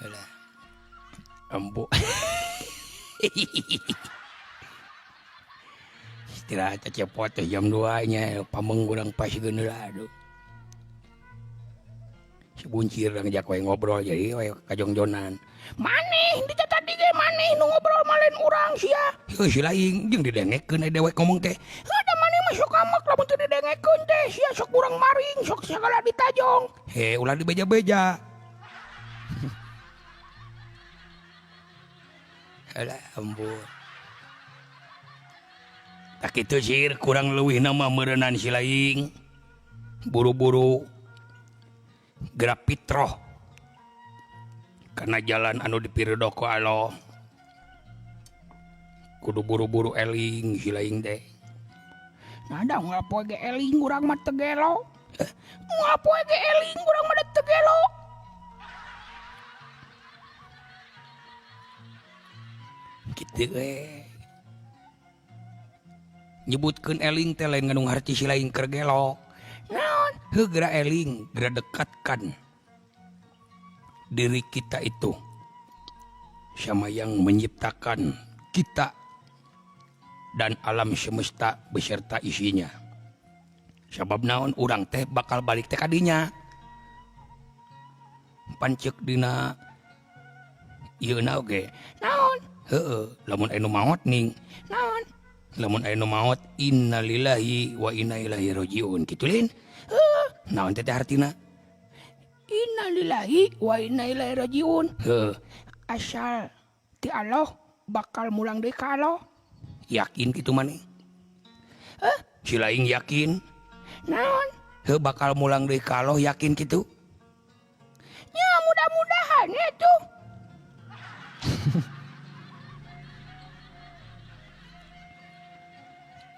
Alah. Ambo. Istirahat cepot teh jam 2 nya pameng urang pas geuneuh aduh. Si Buncir ngajak we ngobrol jadi we kajongjonan. Maneh di tadi ge maneh nu ngobrol malen urang sia. Heuh si laing jeung didengekeun aya dewek ngomong teh. Ada maneh masuk kamak lamun teu didengekeun teh sia sok urang maring sok sagala ditajong. Ulah dibeja-beja. Alah ampun. Tak kitu Cir kurang leuwih nama meureunnan si laing. Buru-buru gerak pitroh karena jalan anu dipireudok ku Allah. Kudu buru-buru eling si laing teh. Nada ngapoe ge eling urang mah teu gelo. Ngapoe ge eling urang mah teu gelo. Kitu we. Nyebutkeun eling teh lain ngandung harti si laing keur gelo. Naon? Heuh geura eling, geura dekatkan diri kita itu sama yang menciptakan kita dan alam semesta beserta isinya. Sabab naon urang teh bakal balik teh kadinya. Pancek dina ieu na oge. Naon? Heueuh, lamun anu maot ning. Naon? Lamun anu maot innalillahi wa inna ilaihi rajiun. Kitu lin. Naon teh artina? Innalillahi wa inna ilaihi rajiun. Heuh, Asal ti Allah bakal mulang deui ka Allah. yakin kitu maneh? Si laing yakin? Naon? Heuh bakal mulang deui ka Allah yakin kitu? Ya mudah-mudahan itu.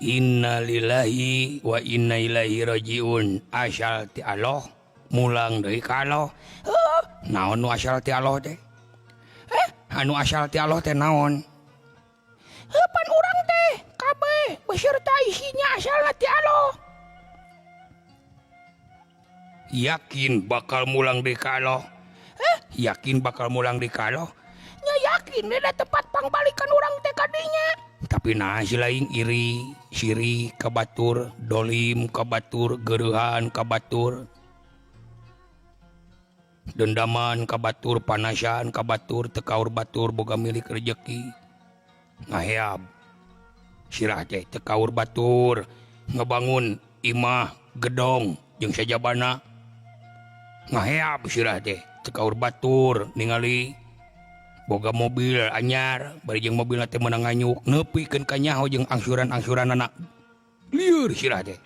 Innalillahi wa inna ilaihi rajiun. Asal ti Allah mulang deui ka Allah. Naon nu asal ti Allah teh? Anu asal ti Allah teh naon? Pan urang teh kabeh beserta isinya asalna ti Allah. Yakin bakal mulang di kalo? Yakin bakal mulang di kalo? Nya yakin ada tempat pangbalikan orang teh kadinya. Tapi nah si lain iri, siri ka batur, dolim ka batur, gereuhan ka batur, dendaman ka batur, panasan ka batur, tekaur batur boga milik rejeki. Ngaheab sirah teh tekaur batur ngebangun imah gedong jeung sajabana. Ngaheab sirah teh tekaur batur ningali boga mobil anyar bari jeung mobilna teh meunang nganyuk neupikeun ka nyaho jeung angsuran anak lieur sirah teh.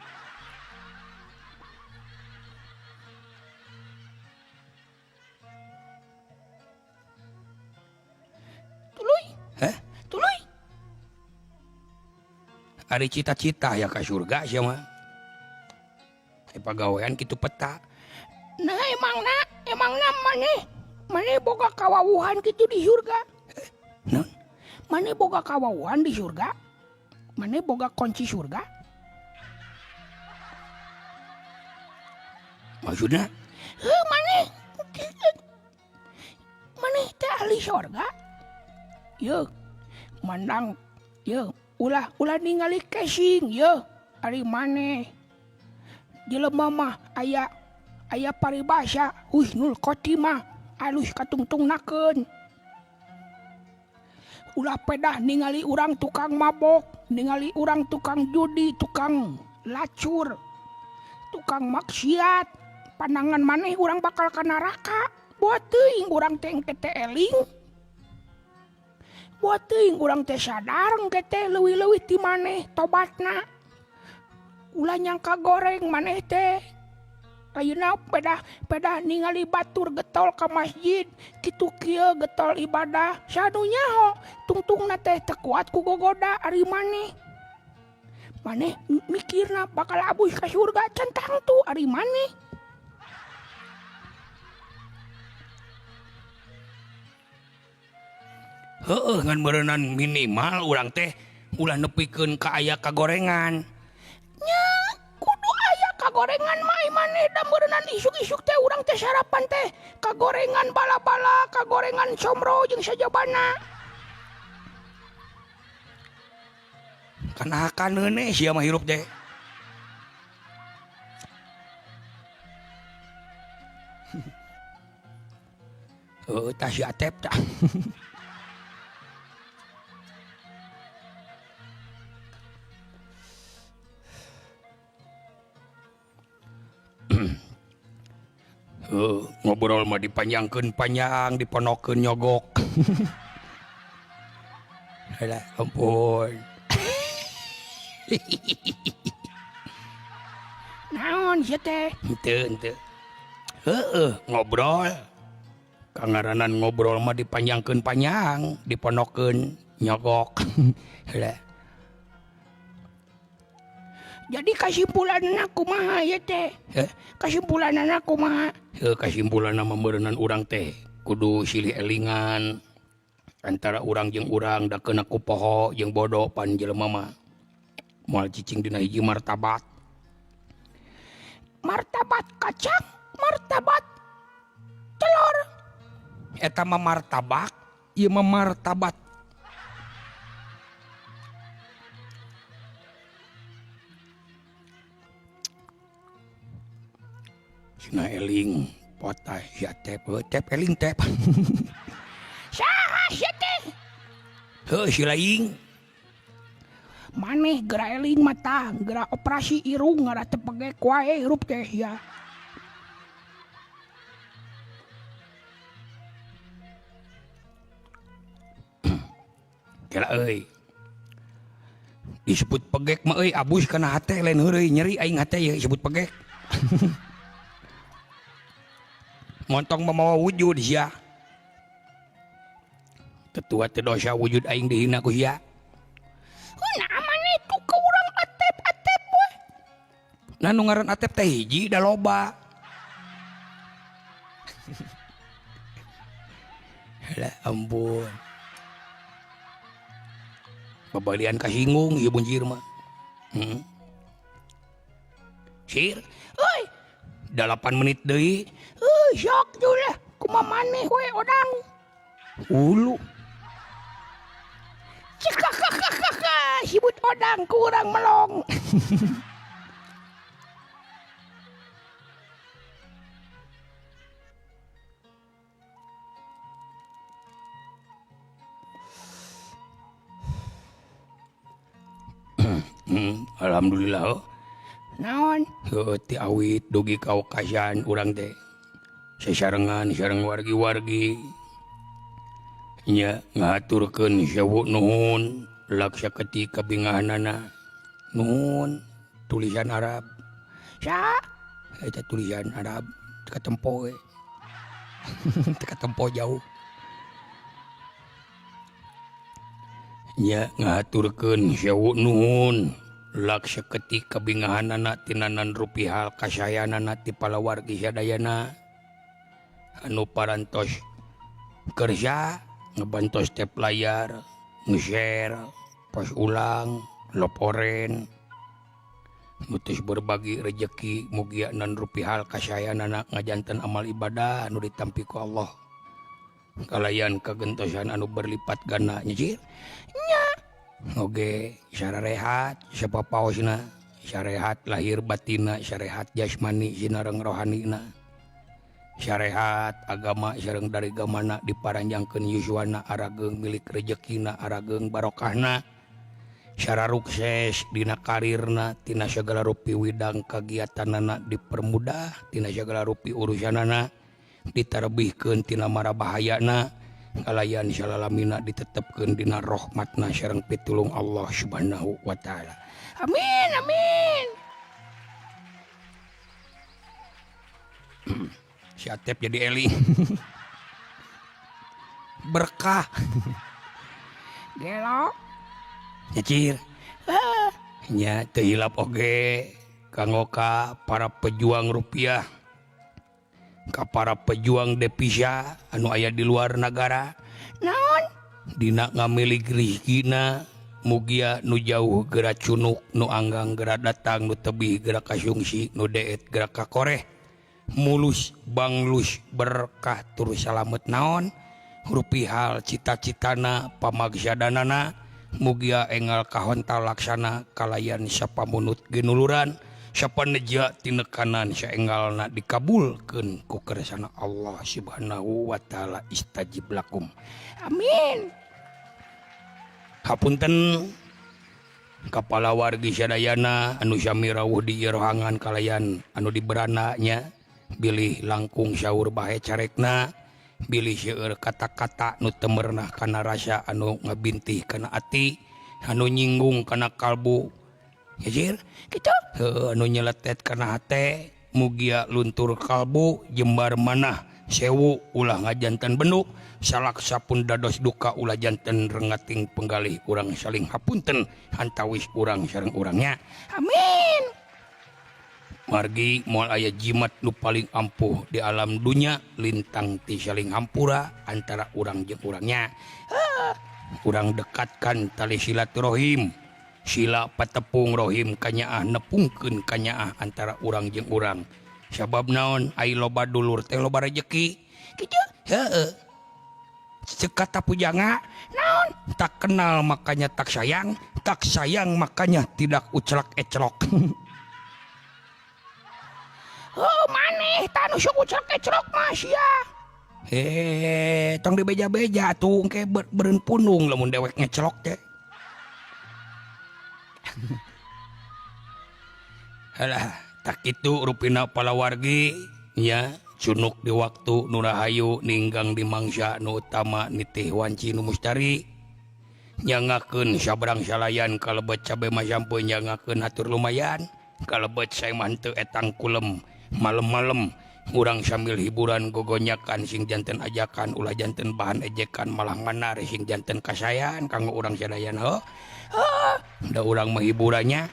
Tuluy, Heh, tuluy. ari cita-cita ya ka surga sia mah. Pagawean kitu peta. Nah emangna maneh boga kawawuhan gitu di surga. Non, Maneh boga kawawuhan di surga. Maneh boga kunci surga. maksudna Maneh teh ahli surga. Ye, mandang ye ulah ningali casing ye ari maneh. Jelema mah aya paribasa husnul khotimah alus katungtungnakeun. Ulah pedah ningali urang tukang mabok, ningali urang tukang judi, tukang lacur, tukang maksiat, pandangan maneh urang bakal ka neraka. Buat teuing urang teh engke teh eling. Buat teuing urang teh sadar engke teh leuwih-leuwih ti maneh tobatna. Ulah nyangka goreng maneh teh. Ayeuna pedah ningali batur getol ka masjid, kitu kieu getol ibadah, sadunya ho tungtungna teh teu kuat ku gogoda ari maneh. Maneh mikirna bakal abuh ka surga centang tu ari maneh. heueuh ngan meureunnan minimal urang teh ulah nepikeun ka aya kagorengan. Nya kudu aya kagorengan mah maneh da meureunnan isuk-isuk teh urang teh sarapan teh kagorengan bala-bala, kagorengan somro jeung sajabana. Kana akan neuneh sia mah hirup teh. Tah si Atep tah. Ngobrol mah dipanjangkeun panjang, diponokeun nyogok. Alah ampun. Naon sia teh? Henteu. Ngobrol. Kangaranan ngobrol mah dipanjangkeun panjang, diponokeun nyogok. Alah. Jadi kesimpulanna kumaha ya teh? Kesimpulanna kumaha? Kesimpulanna mah meureunnan urang teh kudu silih elingan antara urang jeung urang da keuna ku poho jeung bodo pan jelema mah moal cicing dina hiji martabat. Martabat kacang, martabat telur. Eta mah martabak, ieu mah martabat. Cina eling potah ya tep eling tep. Saha sia teh? Heuh si laing. Maneh geura eling mata, geura operasi irung ngara teu pegek wae hirup teh ya. Kira euy. Disebut pegek mah euy abus kana hate lain heureuy nyeri aing hate ye disebut pegek. Montong mamawa wujud sia. Tetua teu dosa wujud aing dihina ku sia. Nah maneh tuh ke urang atep we. Nah nu ngaran Atep teh hiji da loba. Alah ampun. Babalian kasinggung ieu bunjir mah. Sir, Euy, 8 menit deui. Sok tuh kumaha maneh we odang. Ulu. Cikakakakaka sibut odang ku urang melong. Alhamdulillah. Naon? Ti awit dugi ka okasan urang teh. Sasarengan sareng wargi-wargi nya ngaturkeun sewu nuhun laksa ketika bingahanana. Nuhun tulisan Arab. Sa? Eta tulisan Arab teka tempo we. Teka tempo jauh. Nya ngaturkeun sewu nuhun laksa ketika bingahanana tinanan rupihal kasayanana ti palawargi sadayana anu parantos kerja ngebantos tep layar nge-share pos ulang loporen mutus berbagi rejeki mugia nan rupihal kasayanana ngajanten amal ibadah anu ditampi ku Allah kalayan kagentosan anu berlipat gana nyicir Nya. oge sarehat sapapaosna sarehat lahir batina sarehat jasmani sinareng rohanina sarehat agama sareng dari gamana diparanjangkeun yuswana arageung milik rejekina arageung barokahna sararukses dina karirna tina sagala rupi widang kagiatanana dipermudah tina sagala rupi urusanana ditarebihkeun tina mara bahayana kalayan salalamina ditetepkeun dina rahmatna sareng pitulung Allah Subhanahu wa taala. Amin amin. Si Atep jadi Eli. Berkah. Gelo. Nyecir. Nya teu hilap oge kanggo ka para pejuang rupiah. Ka para pejuang devisa anu aya di luar negara. Naon? Dina ngamilig rezekina mugia nu jauh geura cunuk nu anggang geura datang nu tebih geura kasungsi nu deet geura kakoreh mulus banglus berkah tur salamet naon rupihal cita-citana pamagsadanana mugia enggal kahontal laksana kalayan sapamunut ginuluran sapaneja tinekanan saenggalna dikabulkeun ku kersana Allah Subhanahu wa taala istajib lakum. Amin. Hapunten kepala wargi sadayana anu sami rawuh di rohangan kalayan anu diberananya bilih langkung saur bahe carekna bilih seueur kata-kata nu temernah kana rasa anu ngabintih kana ati anu nyinggung kana kalbu yajir Kitu. anu nyeletet kana hate mugia luntur kalbu jembar manah sewu ulah ngajanten benuk salaksa pun dados duka ulah janten rengating penggalih urang saling hapunten hantawis urang sareng urangnya. Amin. Margi moal aya jimat nu paling ampuh di alam dunya lintang ti saling hampura antara urang jeung urangnya. Urang dekatkan tali silaturahim sila patepung rohim kanyaah nepungkeun kanyaah antara urang jeung urang sabab naon ai loba dulur teh loba rejeki Kitu. heueuh sekata pujangga Naon? tak kenal makanya tak sayang makanya tidak ucelak-ecelok. Oh maneh tanu sok ucrek-ecrok mah sia. Tong dibeja-beja tuh engke beureun punung lamun dewek ngecelok teh. Halah tak kitu rupina palawargi nya cunuk di waktu nu rahayu ninggang di mangsa nu utama nitih wanci nu mustari nyangakeun sabrang salayan kalebet cabe masampeun nyangakeun hatur lumayan kalebet sae mah teu etang kulem malem-malem urang sambil hiburan gogonyakan sing janten ajakan ulah janten bahan ejekan malah manar sing janten kasayan kanggo urang sadayan da urang menghiburannya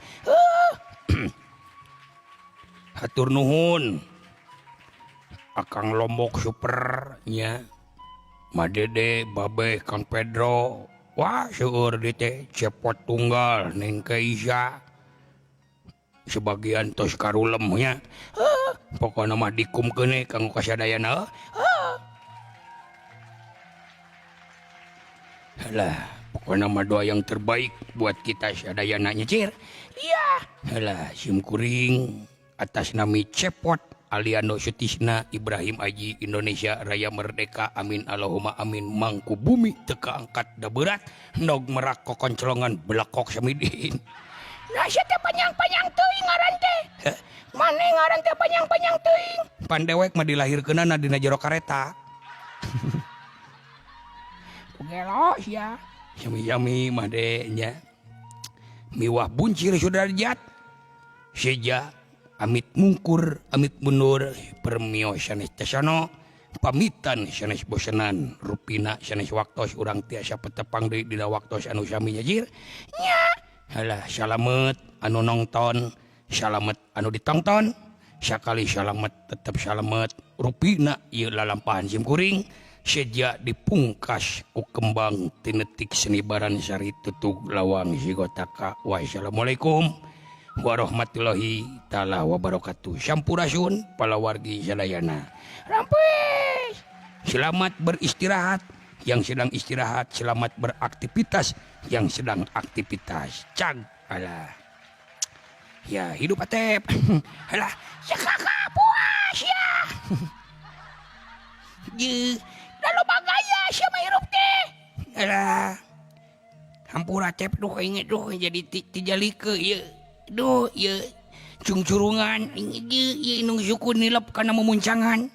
hatur nuhun Akang Lombok super nya Madede Babe Kang Pedro wah seueur di teh cepot tunggal Neng Keisha sebagian tos karulemnya pokoknya mah dikum kene kanggo kasadayana halah pokoknya mah doa yang terbaik buat kita sadayana nyecir Iya. halah simkuring atas nami Cepot Aliando Sutisna Ibrahim Aji Indonesia Raya Merdeka amin Allahumma amin mangku bumi teka angkat da berat nog merak kokoncolongan belakok samidin Nah sia teh panjang-panjang teuing ngaran teh. Mane ngaran teh panjang-panjang teuing. pandewek mah dilahirkeunana dina jero kareta Gelo sia. yami mah de nya miwah buncir sudarjat seja amit mungkur amit mundur permio sanes tasano pamitan sanes bosenan rupina sanes waktos urang tiasa petepang deui dina waktos anu sami nyajir Nya. halah salamet anu nongton salamet anu ditonton sakali salamet tetep salamet rupina ieu lalampahan simkuring seja dipungkas ku kembang tinetik senibaran sari tutug lawang sigotaka wassalamualaikum warahmatullahi taala wabarakatuh sampurasun palawargi sadayana Rampes. selamat beristirahat yang sedang istirahat selamat beraktivitas yang sedang aktivitas cag alah ya hidup atep alah Sekaka puas ya. ye Lalu bagaya sia mah hirup teh. alah hampura atep duh inget duh jadi tijalike ye duh ye cungcurungan ye inung suku nilap kana memuncangan